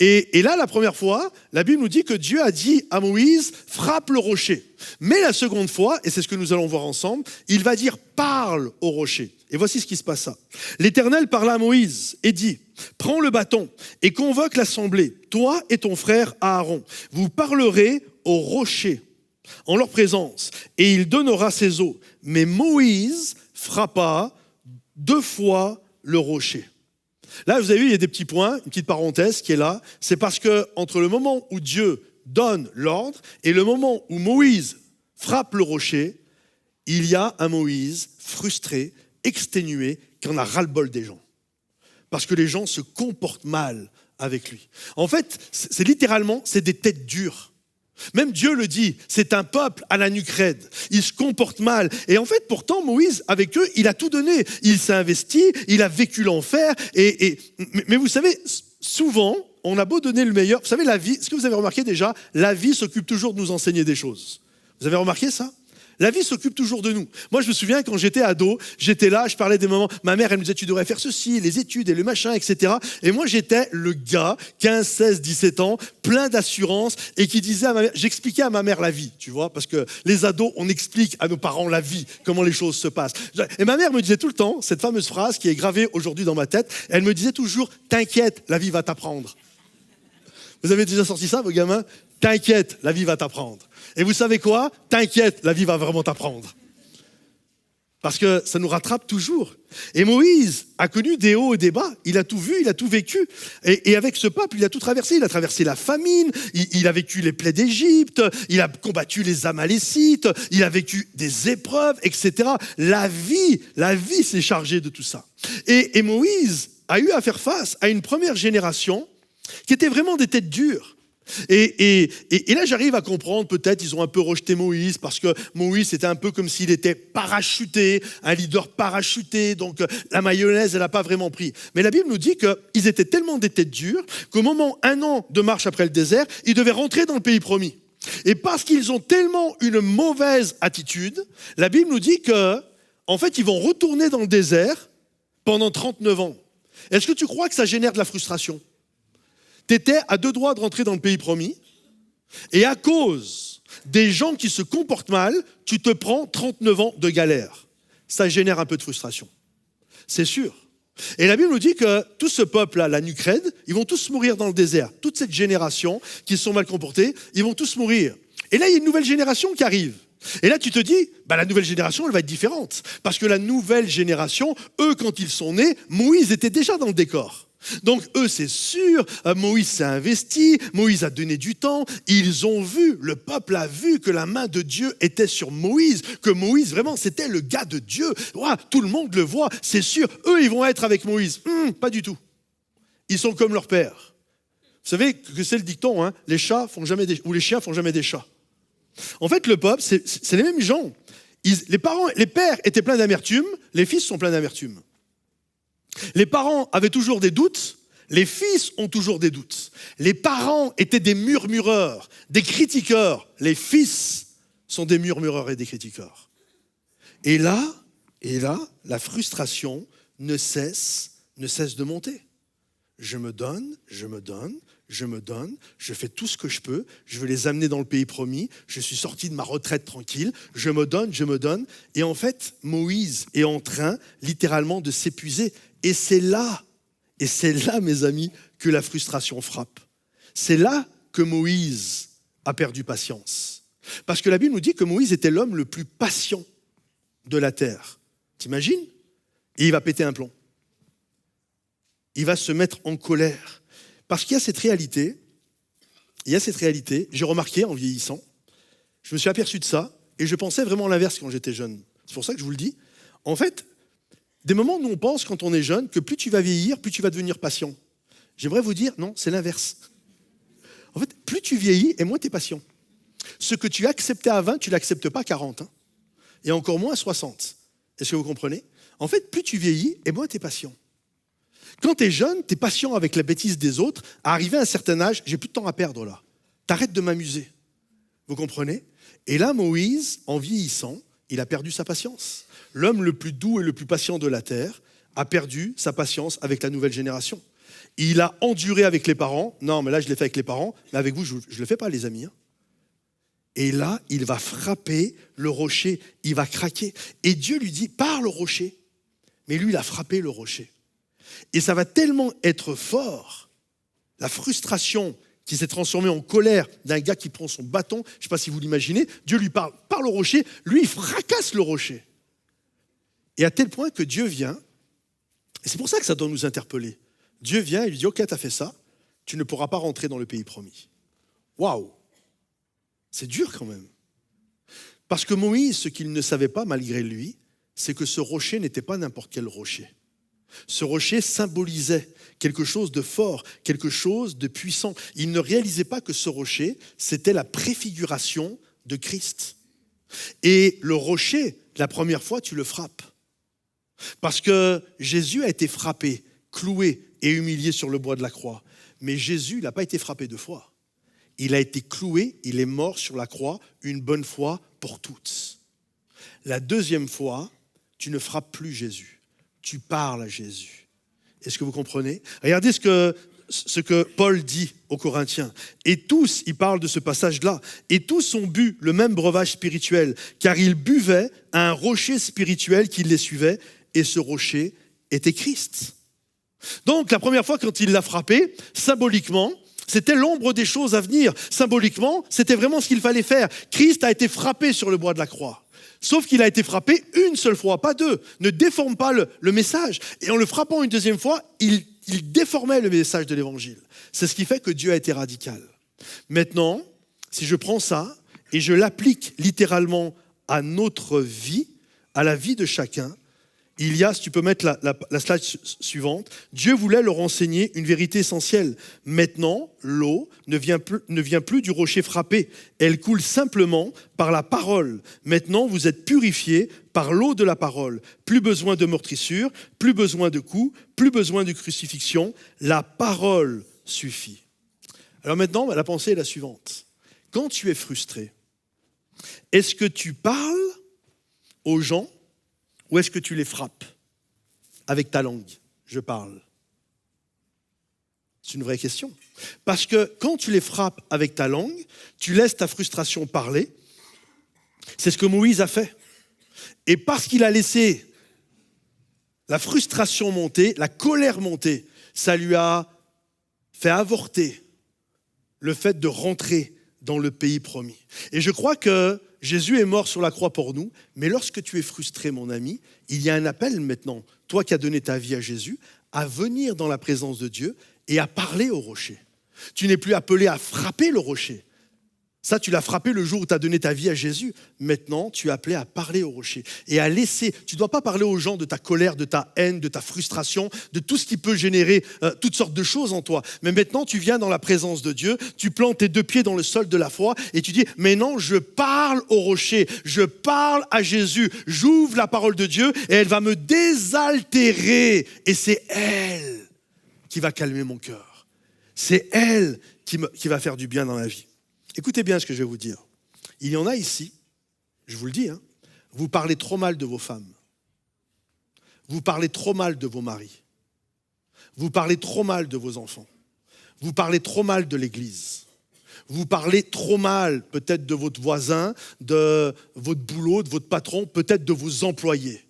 Et là, la première fois, la Bible nous dit que Dieu a dit à Moïse, frappe le rocher. Mais la seconde fois, et c'est ce que nous allons voir ensemble, il va dire, parle au rocher. Et voici ce qui se passa. L'Éternel parla à Moïse et dit, prends le bâton et convoque l'assemblée, toi et ton frère Aaron. Vous parlerez au rocher en leur présence, et il donnera ses eaux. Mais Moïse frappa 2 fois le rocher. Là, vous avez vu, il y a des petits points, une petite parenthèse qui est là. C'est parce que entre le moment où Dieu donne l'ordre et le moment où Moïse frappe le rocher, il y a un Moïse frustré, exténué, qui en a ras-le-bol des gens. Parce que les gens se comportent mal avec lui. En fait, c'est littéralement, c'est des têtes dures. Même Dieu le dit, c'est un peuple à la nuque raide. Ils se comportent mal. Et en fait, pourtant, Moïse, avec eux, il a tout donné. Il s'est investi, il a vécu l'enfer. Mais vous savez, souvent, on a beau donner le meilleur. Vous savez, la vie, ce que vous avez remarqué déjà, la vie s'occupe toujours de nous enseigner des choses. Vous avez remarqué ça? La vie s'occupe toujours de nous. Moi, je me souviens quand j'étais ado, j'étais là, je parlais des moments. Ma mère, elle me disait, tu devrais faire ceci, les études et le machin, etc. Et moi, j'étais le gars, 15, 16, 17 ans, plein d'assurance et qui disait à ma mère, j'expliquais à ma mère la vie, tu vois, parce que les ados, on explique à nos parents la vie, comment les choses se passent. Et ma mère me disait tout le temps, cette fameuse phrase qui est gravée aujourd'hui dans ma tête, elle me disait toujours, t'inquiète, la vie va t'apprendre. Vous avez déjà sorti ça, vos gamins? T'inquiète, la vie va t'apprendre. Et vous savez quoi? T'inquiète, la vie va vraiment t'apprendre. Parce que ça nous rattrape toujours. Et Moïse a connu des hauts et des bas. Il a tout vu, il a tout vécu. Et avec ce peuple, il a tout traversé. Il a traversé la famine, il a vécu les plaies d'Égypte, il a combattu les Amalécites, il a vécu des épreuves, etc. La vie s'est chargée de tout ça. Et Moïse a eu à faire face à une première génération qui était vraiment des têtes dures. Et là, j'arrive à comprendre, peut-être, ils ont un peu rejeté Moïse, parce que Moïse, c'était un peu comme s'il était parachuté, un leader parachuté, donc la mayonnaise, elle n'a pas vraiment pris. Mais la Bible nous dit qu'ils étaient tellement des têtes dures, qu'au moment, 1 an de marche après le désert, ils devaient rentrer dans le pays promis. Et parce qu'ils ont tellement une mauvaise attitude, la Bible nous dit qu'en fait, ils vont retourner dans le désert pendant 39 ans. Est-ce que tu crois que ça génère de la frustration ? Tu étais à 2 doigts de rentrer dans le pays promis, et à cause des gens qui se comportent mal, tu te prends 39 ans de galère. Ça génère un peu de frustration. C'est sûr. Et la Bible nous dit que tout ce peuple-là, la nuque raide, ils vont tous mourir dans le désert. Toute cette génération qui se sont mal comportés, ils vont tous mourir. Et là, il y a une nouvelle génération qui arrive. Et là, tu te dis, la nouvelle génération, elle va être différente. Parce que la nouvelle génération, eux, quand ils sont nés, Moïse était déjà dans le décor. Donc eux, c'est sûr, Moïse s'est investi, Moïse a donné du temps, ils ont vu, le peuple a vu que la main de Dieu était sur Moïse, que Moïse, vraiment, c'était le gars de Dieu. Ouah, tout le monde le voit, c'est sûr, eux, ils vont être avec Moïse. Pas du tout. Ils sont comme leur père. Vous savez que c'est le dicton, hein, les chiens font jamais des chats. En fait, le peuple, c'est les mêmes gens. Les pères étaient pleins d'amertume, les fils sont pleins d'amertume. Les parents avaient toujours des doutes, les fils ont toujours des doutes. Les parents étaient des murmureurs, des critiqueurs. Les fils sont des murmureurs et des critiqueurs. Et là, la frustration ne cesse de monter. Je me donne, je fais tout ce que je peux, je veux les amener dans le pays promis, je suis sorti de ma retraite tranquille, je me donne. Et en fait, Moïse est en train littéralement de s'épuiser. Et c'est là, mes amis, que la frustration frappe. C'est là que Moïse a perdu patience. Parce que la Bible nous dit que Moïse était l'homme le plus patient de la terre. T'imagines ? Et il va péter un plomb. Il va se mettre en colère. Parce qu'il y a cette réalité, j'ai remarqué en vieillissant, je me suis aperçu de ça, et je pensais vraiment l'inverse quand j'étais jeune. C'est pour ça que je vous le dis. En fait, des moments où on pense quand on est jeune que plus tu vas vieillir, plus tu vas devenir patient. J'aimerais vous dire, non, c'est l'inverse. En fait, plus tu vieillis et moins tu es patient. Ce que tu acceptais à 20, tu ne l'acceptes pas à 40. Hein, et encore moins à 60. Est-ce que vous comprenez ? En fait, plus tu vieillis et moins tu es patient. Quand tu es jeune, tu es patient avec la bêtise des autres. À arriver à un certain âge, j'ai plus de temps à perdre là. T'arrêtes de m'amuser. Vous comprenez ? Et là, Moïse, en vieillissant, il a perdu sa patience. L'homme le plus doux et le plus patient de la terre a perdu sa patience avec la nouvelle génération. Il a enduré avec les parents. Non, mais là, je l'ai fait avec les parents. Mais avec vous, je ne le fais pas, les amis. Et là, il va frapper le rocher. Il va craquer. Et Dieu lui dit, parle au rocher. Mais lui, il a frappé le rocher. Et ça va tellement être fort, la frustration qui s'est transformée en colère d'un gars qui prend son bâton, je ne sais pas si vous l'imaginez, Dieu lui parle au rocher, lui il fracasse le rocher. Et à tel point que Dieu vient, et c'est pour ça que ça doit nous interpeller, Dieu vient et lui dit, ok, tu as fait ça, tu ne pourras pas rentrer dans le pays promis. Waouh, c'est dur quand même. Parce que Moïse, ce qu'il ne savait pas malgré lui, c'est que ce rocher n'était pas n'importe quel rocher. Ce rocher symbolisait quelque chose de fort, quelque chose de puissant. Il ne réalisait pas que ce rocher, c'était la préfiguration de Christ. Et le rocher, la première fois, tu le frappes. Parce que Jésus a été frappé, cloué et humilié sur le bois de la croix. Mais Jésus n'a pas été frappé 2 fois. Il a été cloué, il est mort sur la croix une bonne fois pour toutes. La 2e fois, tu ne frappes plus Jésus. Tu parles à Jésus. Est-ce que vous comprenez ? Regardez ce que Paul dit aux Corinthiens. Et tous, il parle de ce passage-là, et tous ont bu le même breuvage spirituel, car ils buvaient à un rocher spirituel qui les suivait, et ce rocher était Christ. Donc, la première fois quand il l'a frappé, symboliquement, c'était l'ombre des choses à venir. Symboliquement, c'était vraiment ce qu'il fallait faire. Christ a été frappé sur le bois de la croix. Sauf qu'il a été frappé une seule fois, pas 2. Ne déforme pas le message. Et en le frappant une 2e fois, il déformait le message de l'évangile. C'est ce qui fait que Dieu a été radical. Maintenant, si je prends ça et je l'applique littéralement à notre vie, à la vie de chacun, il y a, si tu peux mettre la slide suivante, Dieu voulait leur enseigner une vérité essentielle. Maintenant, l'eau ne vient plus du rocher frappé. Elle coule simplement par la parole. Maintenant, vous êtes purifiés par l'eau de la parole. Plus besoin de meurtrissure, plus besoin de coups, plus besoin de crucifixion. La parole suffit. Alors maintenant, la pensée est la suivante. Quand tu es frustré, est-ce que tu parles aux gens ou est-ce que tu les frappes avec ta langue ? Je parle. C'est une vraie question. Parce que quand tu les frappes avec ta langue, tu laisses ta frustration parler. C'est ce que Moïse a fait. Et parce qu'il a laissé la frustration monter, la colère monter, ça lui a fait avorter le fait de rentrer dans le pays promis. Et je crois que Jésus est mort sur la croix pour nous, mais lorsque tu es frustré, mon ami, il y a un appel maintenant, toi qui as donné ta vie à Jésus, à venir dans la présence de Dieu et à parler au rocher. Tu n'es plus appelé à frapper le rocher. Ça, tu l'as frappé le jour où tu as donné ta vie à Jésus. Maintenant, tu es appelé à parler au rocher et à laisser. Tu ne dois pas parler aux gens de ta colère, de ta haine, de ta frustration, de tout ce qui peut générer toutes sortes de choses en toi. Mais maintenant, tu viens dans la présence de Dieu, tu plantes tes 2 pieds dans le sol de la foi et tu dis, mais non, je parle au rocher, je parle à Jésus, j'ouvre la parole de Dieu et elle va me désaltérer. Et c'est elle qui va calmer mon cœur. C'est elle qui va faire du bien dans ma vie. Écoutez bien ce que je vais vous dire. Il y en a ici, je vous le dis, vous parlez trop mal de vos femmes. Vous parlez trop mal de vos maris. Vous parlez trop mal de vos enfants. Vous parlez trop mal de l'Église. Vous parlez trop mal peut-être de votre voisin, de votre boulot, de votre patron, peut-être de vos employés.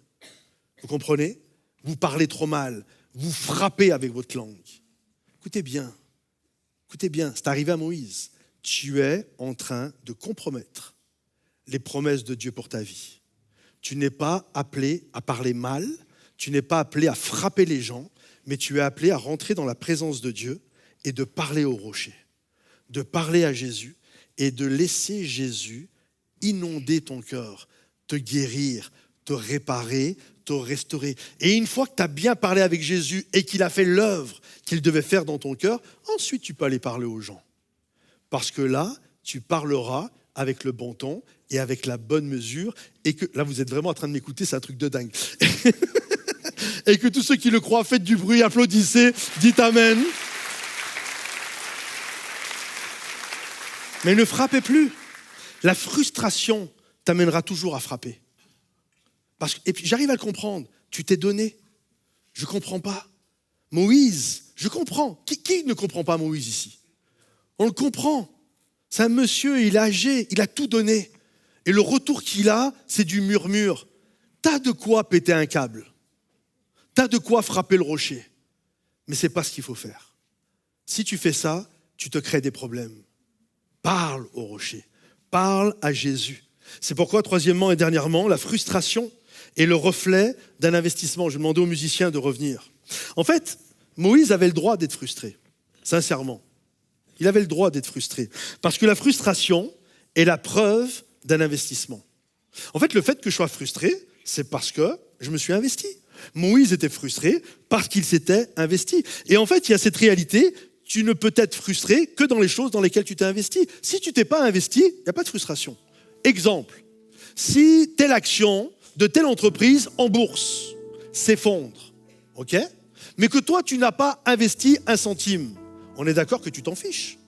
Vous comprenez? Vous parlez trop mal. Vous frappez avec votre langue. Écoutez bien, c'est arrivé à Moïse. Tu es en train de compromettre les promesses de Dieu pour ta vie. Tu n'es pas appelé à parler mal, tu n'es pas appelé à frapper les gens, mais tu es appelé à rentrer dans la présence de Dieu et de parler au rocher, de parler à Jésus et de laisser Jésus inonder ton cœur, te guérir, te réparer, te restaurer. Et une fois que tu as bien parlé avec Jésus et qu'il a fait l'œuvre qu'il devait faire dans ton cœur, ensuite tu peux aller parler aux gens. Parce que là, tu parleras avec le bon ton et avec la bonne mesure. Et que, là, vous êtes vraiment en train de m'écouter, c'est un truc de dingue. Et que tous ceux qui le croient, faites du bruit, applaudissez, dites Amen. Mais ne frappez plus. La frustration t'amènera toujours à frapper. Et puis j'arrive à le comprendre. Tu t'es donné. Je ne comprends pas. Moïse, je comprends. Qui ne comprend pas Moïse ici ? On le comprend. C'est un monsieur, il est âgé, il a tout donné. Et le retour qu'il a, c'est du murmure. T'as de quoi péter un câble. T'as de quoi frapper le rocher. Mais ce n'est pas ce qu'il faut faire. Si tu fais ça, tu te crées des problèmes. Parle au rocher. Parle à Jésus. C'est pourquoi, troisièmement et dernièrement, la frustration est le reflet d'un investissement. Je demandais aux musiciens de revenir. En fait, Moïse avait le droit d'être frustré, sincèrement. Il avait le droit d'être frustré. Parce que la frustration est la preuve d'un investissement. En fait, le fait que je sois frustré, c'est parce que je me suis investi. Moïse était frustré parce qu'il s'était investi. Et en fait, il y a cette réalité, tu ne peux être frustré que dans les choses dans lesquelles tu t'es investi. Si tu ne t'es pas investi, il n'y a pas de frustration. Exemple, si telle action de telle entreprise en bourse s'effondre, ok ? Mais que toi, tu n'as pas investi un centime, on est d'accord que tu t'en fiches.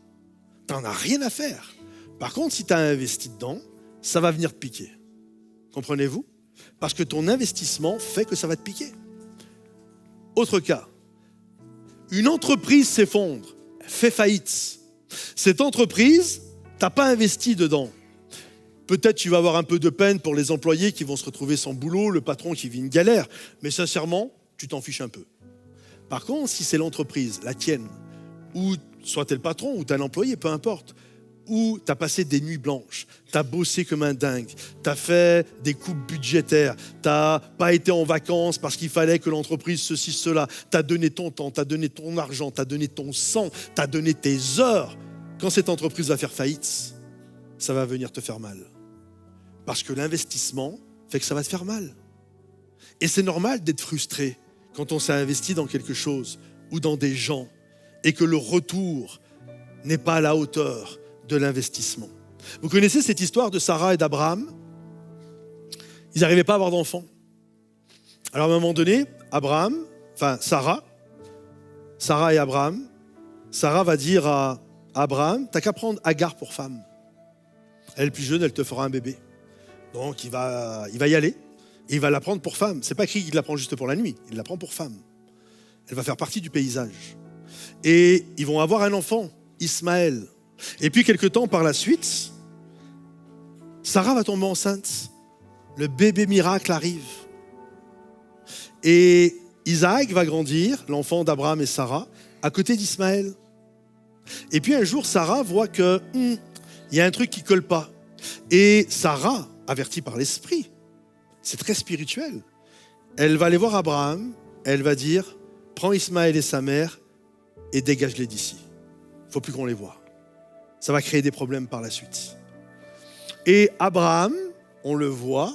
Tu n'en as rien à faire. Par contre, si tu as investi dedans, ça va venir te piquer. Comprenez-vous ? Parce que ton investissement fait que ça va te piquer. Autre cas, une entreprise s'effondre, fait faillite. Cette entreprise, tu n'as pas investi dedans. Peut-être tu vas avoir un peu de peine pour les employés qui vont se retrouver sans boulot, le patron qui vit une galère, mais sincèrement, tu t'en fiches un peu. Par contre, si c'est l'entreprise, la tienne, ou soit t'es le patron, ou t'es un employé, peu importe, où tu as passé des nuits blanches, tu as bossé comme un dingue, tu as fait des coupes budgétaires, tu n'as pas été en vacances parce qu'il fallait que l'entreprise ceci, cela, tu as donné ton temps, tu as donné ton argent, tu as donné ton sang, tu as donné tes heures. Quand cette entreprise va faire faillite, ça va venir te faire mal. Parce que l'investissement fait que ça va te faire mal. Et c'est normal d'être frustré quand on s'est investi dans quelque chose ou dans des gens et que le retour n'est pas à la hauteur de l'investissement. Vous connaissez cette histoire de Sarah et d'Abraham ? Ils n'arrivaient pas à avoir d'enfants. Alors à un moment donné, Sarah et Abraham, Sarah va dire à Abraham, t'as qu'à prendre Agar pour femme. Elle est plus jeune, elle te fera un bébé. Donc il va y aller et il va la prendre pour femme. C'est pas écrit qu'il la prend juste pour la nuit, il la prend pour femme. Elle va faire partie du paysage. Et ils vont avoir un enfant, Ismaël. Et puis quelque temps par la suite, Sarah va tomber enceinte. Le bébé miracle arrive. Et Isaac va grandir, l'enfant d'Abraham et Sarah, à côté d'Ismaël. Et puis un jour, Sarah voit que il y a un truc qui ne colle pas. Et Sarah, avertie par l'Esprit, c'est très spirituel. Elle va aller voir Abraham, elle va dire, prends Ismaël et sa mère et dégage-les d'ici. Il ne faut plus qu'on les voie. Ça va créer des problèmes par la suite. Et Abraham, on le voit,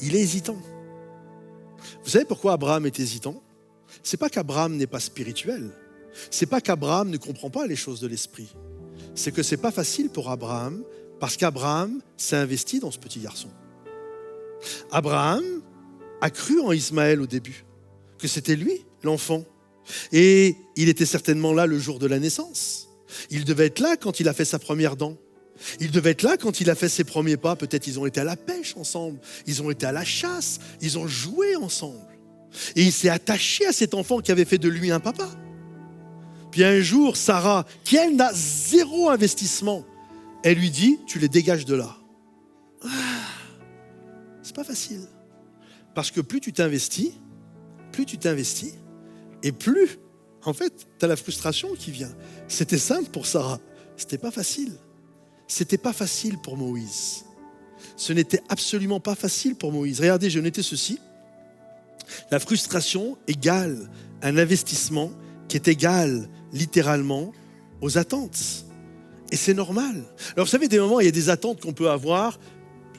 il est hésitant. Vous savez pourquoi Abraham est hésitant? C'est pas qu'Abraham n'est pas spirituel. C'est pas qu'Abraham ne comprend pas les choses de l'esprit. C'est que c'est pas facile pour Abraham parce qu'Abraham s'est investi dans ce petit garçon. Abraham a cru en Ismaël au début, que c'était lui, l'enfant. Et il était certainement là le jour de la naissance. Il devait être là quand il a fait sa première dent. Il devait être là quand il a fait ses premiers pas. Peut-être ils ont été à la pêche ensemble, ils ont été à la chasse, ils ont joué ensemble. Et il s'est attaché à cet enfant qui avait fait de lui un papa. Puis un jour, Sarah, qui elle n'a zéro investissement, elle lui dit, tu les dégages de là. C'est pas facile. Parce que plus tu t'investis, et plus, en fait, tu as la frustration qui vient. C'était simple pour Sarah, c'était pas facile. C'était pas facile pour Moïse. Ce n'était absolument pas facile pour Moïse. Regardez, j'ai noté ceci. La frustration égale un investissement qui est égal, littéralement, aux attentes. Et c'est normal. Alors vous savez, des moments, il y a des attentes qu'on peut avoir,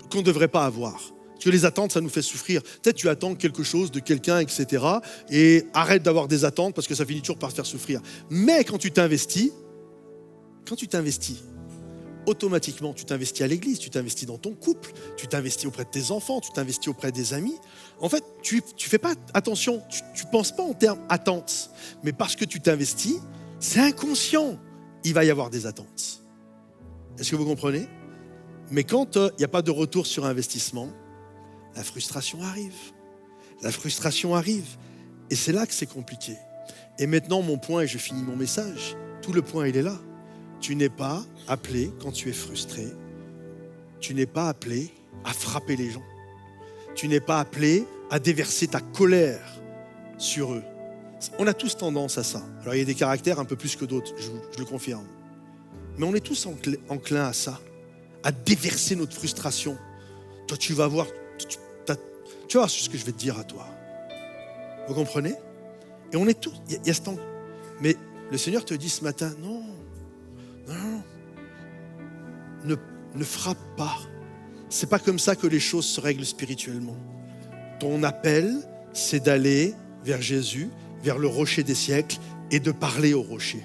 qu'on ne devrait pas avoir. Parce que les attentes, ça nous fait souffrir. Peut-être tu attends quelque chose de quelqu'un, etc. Et arrête d'avoir des attentes parce que ça finit toujours par te faire souffrir. Mais quand tu t'investis, automatiquement, tu t'investis à l'église, tu t'investis dans ton couple, tu t'investis auprès de tes enfants, tu t'investis auprès des amis. En fait, tu fais pas attention, tu penses pas en termes attentes. Mais parce que tu t'investis, c'est inconscient. Il va y avoir des attentes. Est-ce que vous comprenez? Mais quand il n'y a pas de retour sur investissement, la frustration arrive. La frustration arrive. Et c'est là que c'est compliqué. Et maintenant, mon point, et je finis mon message, tout le point, il est là. Tu n'es pas appelé, quand tu es frustré, tu n'es pas appelé à frapper les gens. Tu n'es pas appelé à déverser ta colère sur eux. On a tous tendance à ça. Alors il y a des caractères un peu plus que d'autres, je le confirme. Mais on est tous enclins à ça, à déverser notre frustration. Toi, tu vas voir, tu vas voir ce que je vais te dire à toi. Vous comprenez? Et on est tous, il y a ce temps. Mais le Seigneur te dit ce matin, non. Ne frappe pas. C'est pas comme ça que les choses se règlent spirituellement. Ton appel, c'est d'aller vers Jésus, vers le rocher des siècles et de parler au rocher.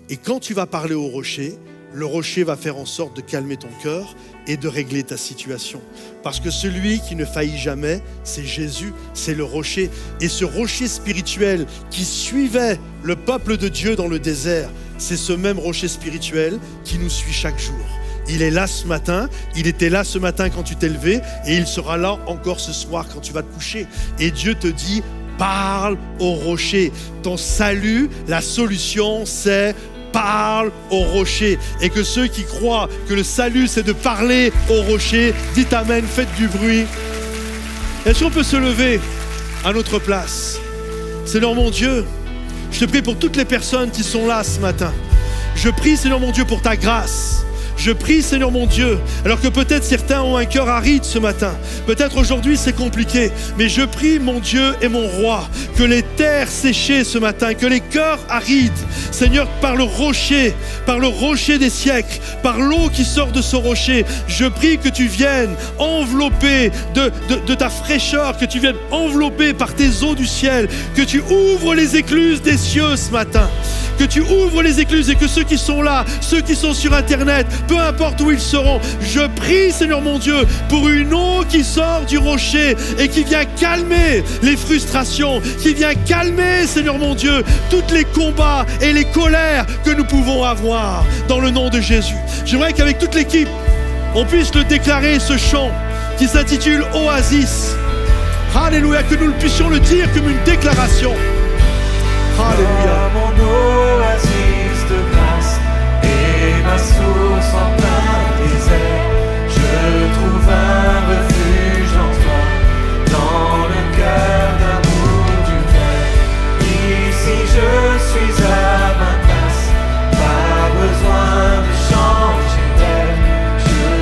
Et quand tu vas parler au rocher, le rocher va faire en sorte de calmer ton cœur et de régler ta situation. Parce que celui qui ne faillit jamais, c'est Jésus, c'est le rocher. Et ce rocher spirituel qui suivait le peuple de Dieu dans le désert, c'est ce même rocher spirituel qui nous suit chaque jour. Il est là ce matin, il était là ce matin quand tu t'es levé et il sera là encore ce soir quand tu vas te coucher. Et Dieu te dit, parle au rocher. Ton salut, la solution, c'est parle au rocher. Et que ceux qui croient que le salut, c'est de parler au rocher, dites amen, faites du bruit. Est-ce qu'on peut se lever à notre place? Seigneur mon Dieu, je te prie pour toutes les personnes qui sont là ce matin. Je prie, Seigneur mon Dieu, pour ta grâce. Je prie, Seigneur mon Dieu, alors que peut-être certains ont un cœur aride ce matin. Peut-être aujourd'hui c'est compliqué, mais je prie, mon Dieu et mon roi, que les terres séchées ce matin, que les cœurs arides, Seigneur, par le rocher des siècles, par l'eau qui sort de ce rocher, je prie que tu viennes envelopper de ta fraîcheur, que tu viennes envelopper par tes eaux du ciel, que tu ouvres les écluses des cieux ce matin. Que tu ouvres les écluses et que ceux qui sont là, ceux qui sont sur Internet, peu importe où ils seront, je prie, Seigneur mon Dieu, pour une eau qui sort du rocher et qui vient calmer les frustrations, qui vient calmer, Seigneur mon Dieu, tous les combats et les colères que nous pouvons avoir dans le nom de Jésus. J'aimerais qu'avec toute l'équipe, on puisse le déclarer, ce chant qui s'intitule Oasis. Alléluia, que nous le puissions le dire comme une déclaration. Alléluia. Mon oasis de grâce et ma source en plein désert, je trouve un refuge en toi, dans le cœur d'amour du Père. Ici je suis à ma place, pas besoin de changer d'air, je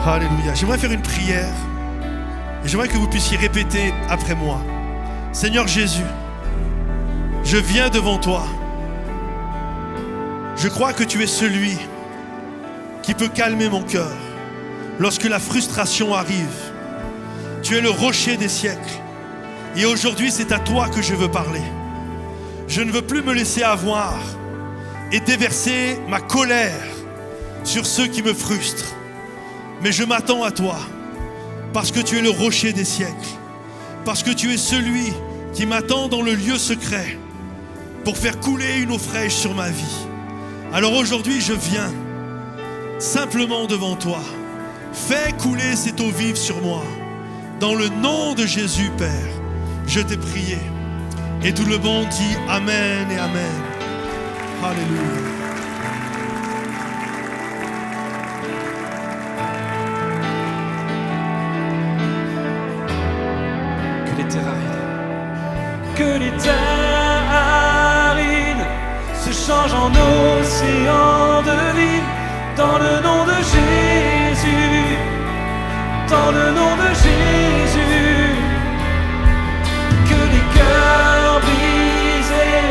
Alléluia. J'aimerais faire une prière et j'aimerais que vous puissiez répéter après moi. Seigneur Jésus, je viens devant toi. Je crois que tu es celui qui peut calmer mon cœur lorsque la frustration arrive. Tu es le rocher des siècles. Et aujourd'hui, c'est à toi que je veux parler. Je ne veux plus me laisser avoir et déverser ma colère sur ceux qui me frustrent. Mais je m'attends à toi parce que tu es le rocher des siècles. Parce que tu es celui qui m'attend dans le lieu secret pour faire couler une eau fraîche sur ma vie. Alors aujourd'hui, je viens simplement devant toi. Fais couler cette eau vive sur moi. Dans le nom de Jésus, Père, je t'ai prié. Et tout le monde dit Amen et Amen. Alléluia. Que les terres arides, que les terres arides se changent en océan de vie. Dans le nom de Jésus, dans le nom de Jésus, que les cœurs brisés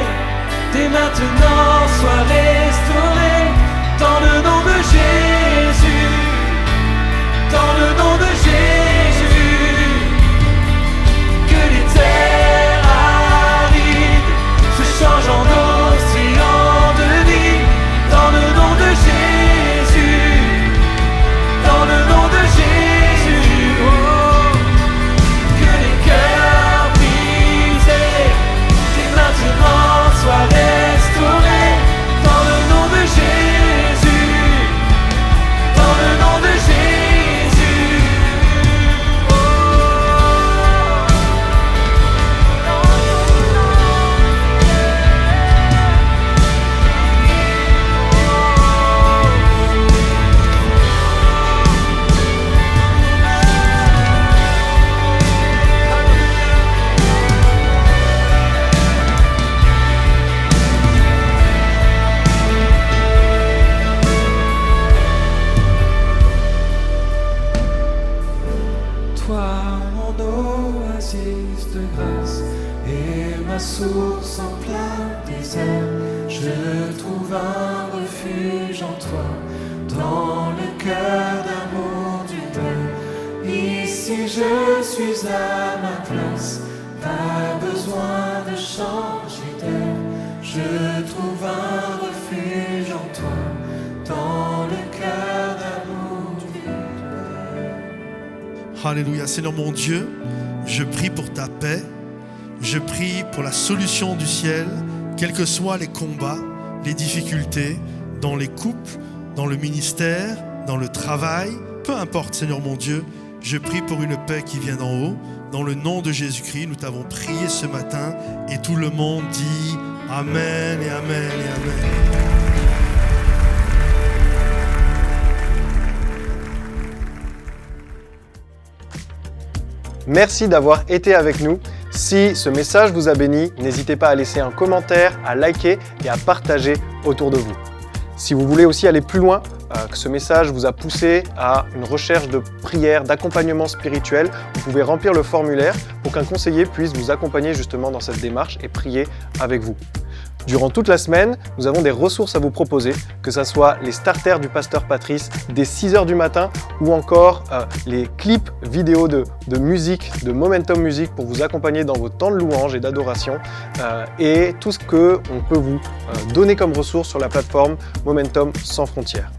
dès maintenant soient restaurés. Dans le nom de Jésus, dans le nom de Jésus, que les terres arides se changent en océan de vie. Dans le nom de Jésus. Dans le nom de Jésus, oh, que les cœurs brisés dès maintenant soient restaurés. Dans le nom de Jésus, dans le nom de Jésus, oh. Toi, mon oasis de grâce et ma source en plein désert, je trouve un refuge en toi, dans le cœur d'amour du Père. Ici je suis à ma place, pas besoin de changer d'air. Je trouve un refuge en toi, dans le cœur d'amour du Père. Alléluia. Seigneur mon Dieu, je prie pour ta paix. Je prie pour la solution du ciel, quels que soient les combats, les difficultés, dans les couples, dans le ministère, dans le travail. Peu importe, Seigneur mon Dieu, je prie pour une paix qui vient d'en haut. Dans le nom de Jésus-Christ, nous t'avons prié ce matin et tout le monde dit Amen et Amen et Amen. Merci d'avoir été avec nous. Si ce message vous a béni, n'hésitez pas à laisser un commentaire, à liker et à partager autour de vous. Si vous voulez aussi aller plus loin, que ce message vous a poussé à une recherche de prière, d'accompagnement spirituel, vous pouvez remplir le formulaire pour qu'un conseiller puisse vous accompagner justement dans cette démarche et prier avec vous. Durant toute la semaine, nous avons des ressources à vous proposer, que ce soit les starters du pasteur Patrice dès 6h du matin ou encore les clips vidéo de musique, de Momentum Music pour vous accompagner dans vos temps de louange et d'adoration et tout ce qu'on peut vous donner comme ressources sur la plateforme Momentum Sans Frontières.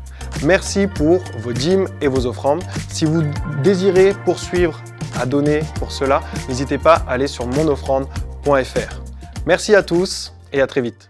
Merci pour vos dîmes et vos offrandes. Si vous désirez poursuivre à donner pour cela, n'hésitez pas à aller sur monoffrande.fr. Merci à tous et à très vite.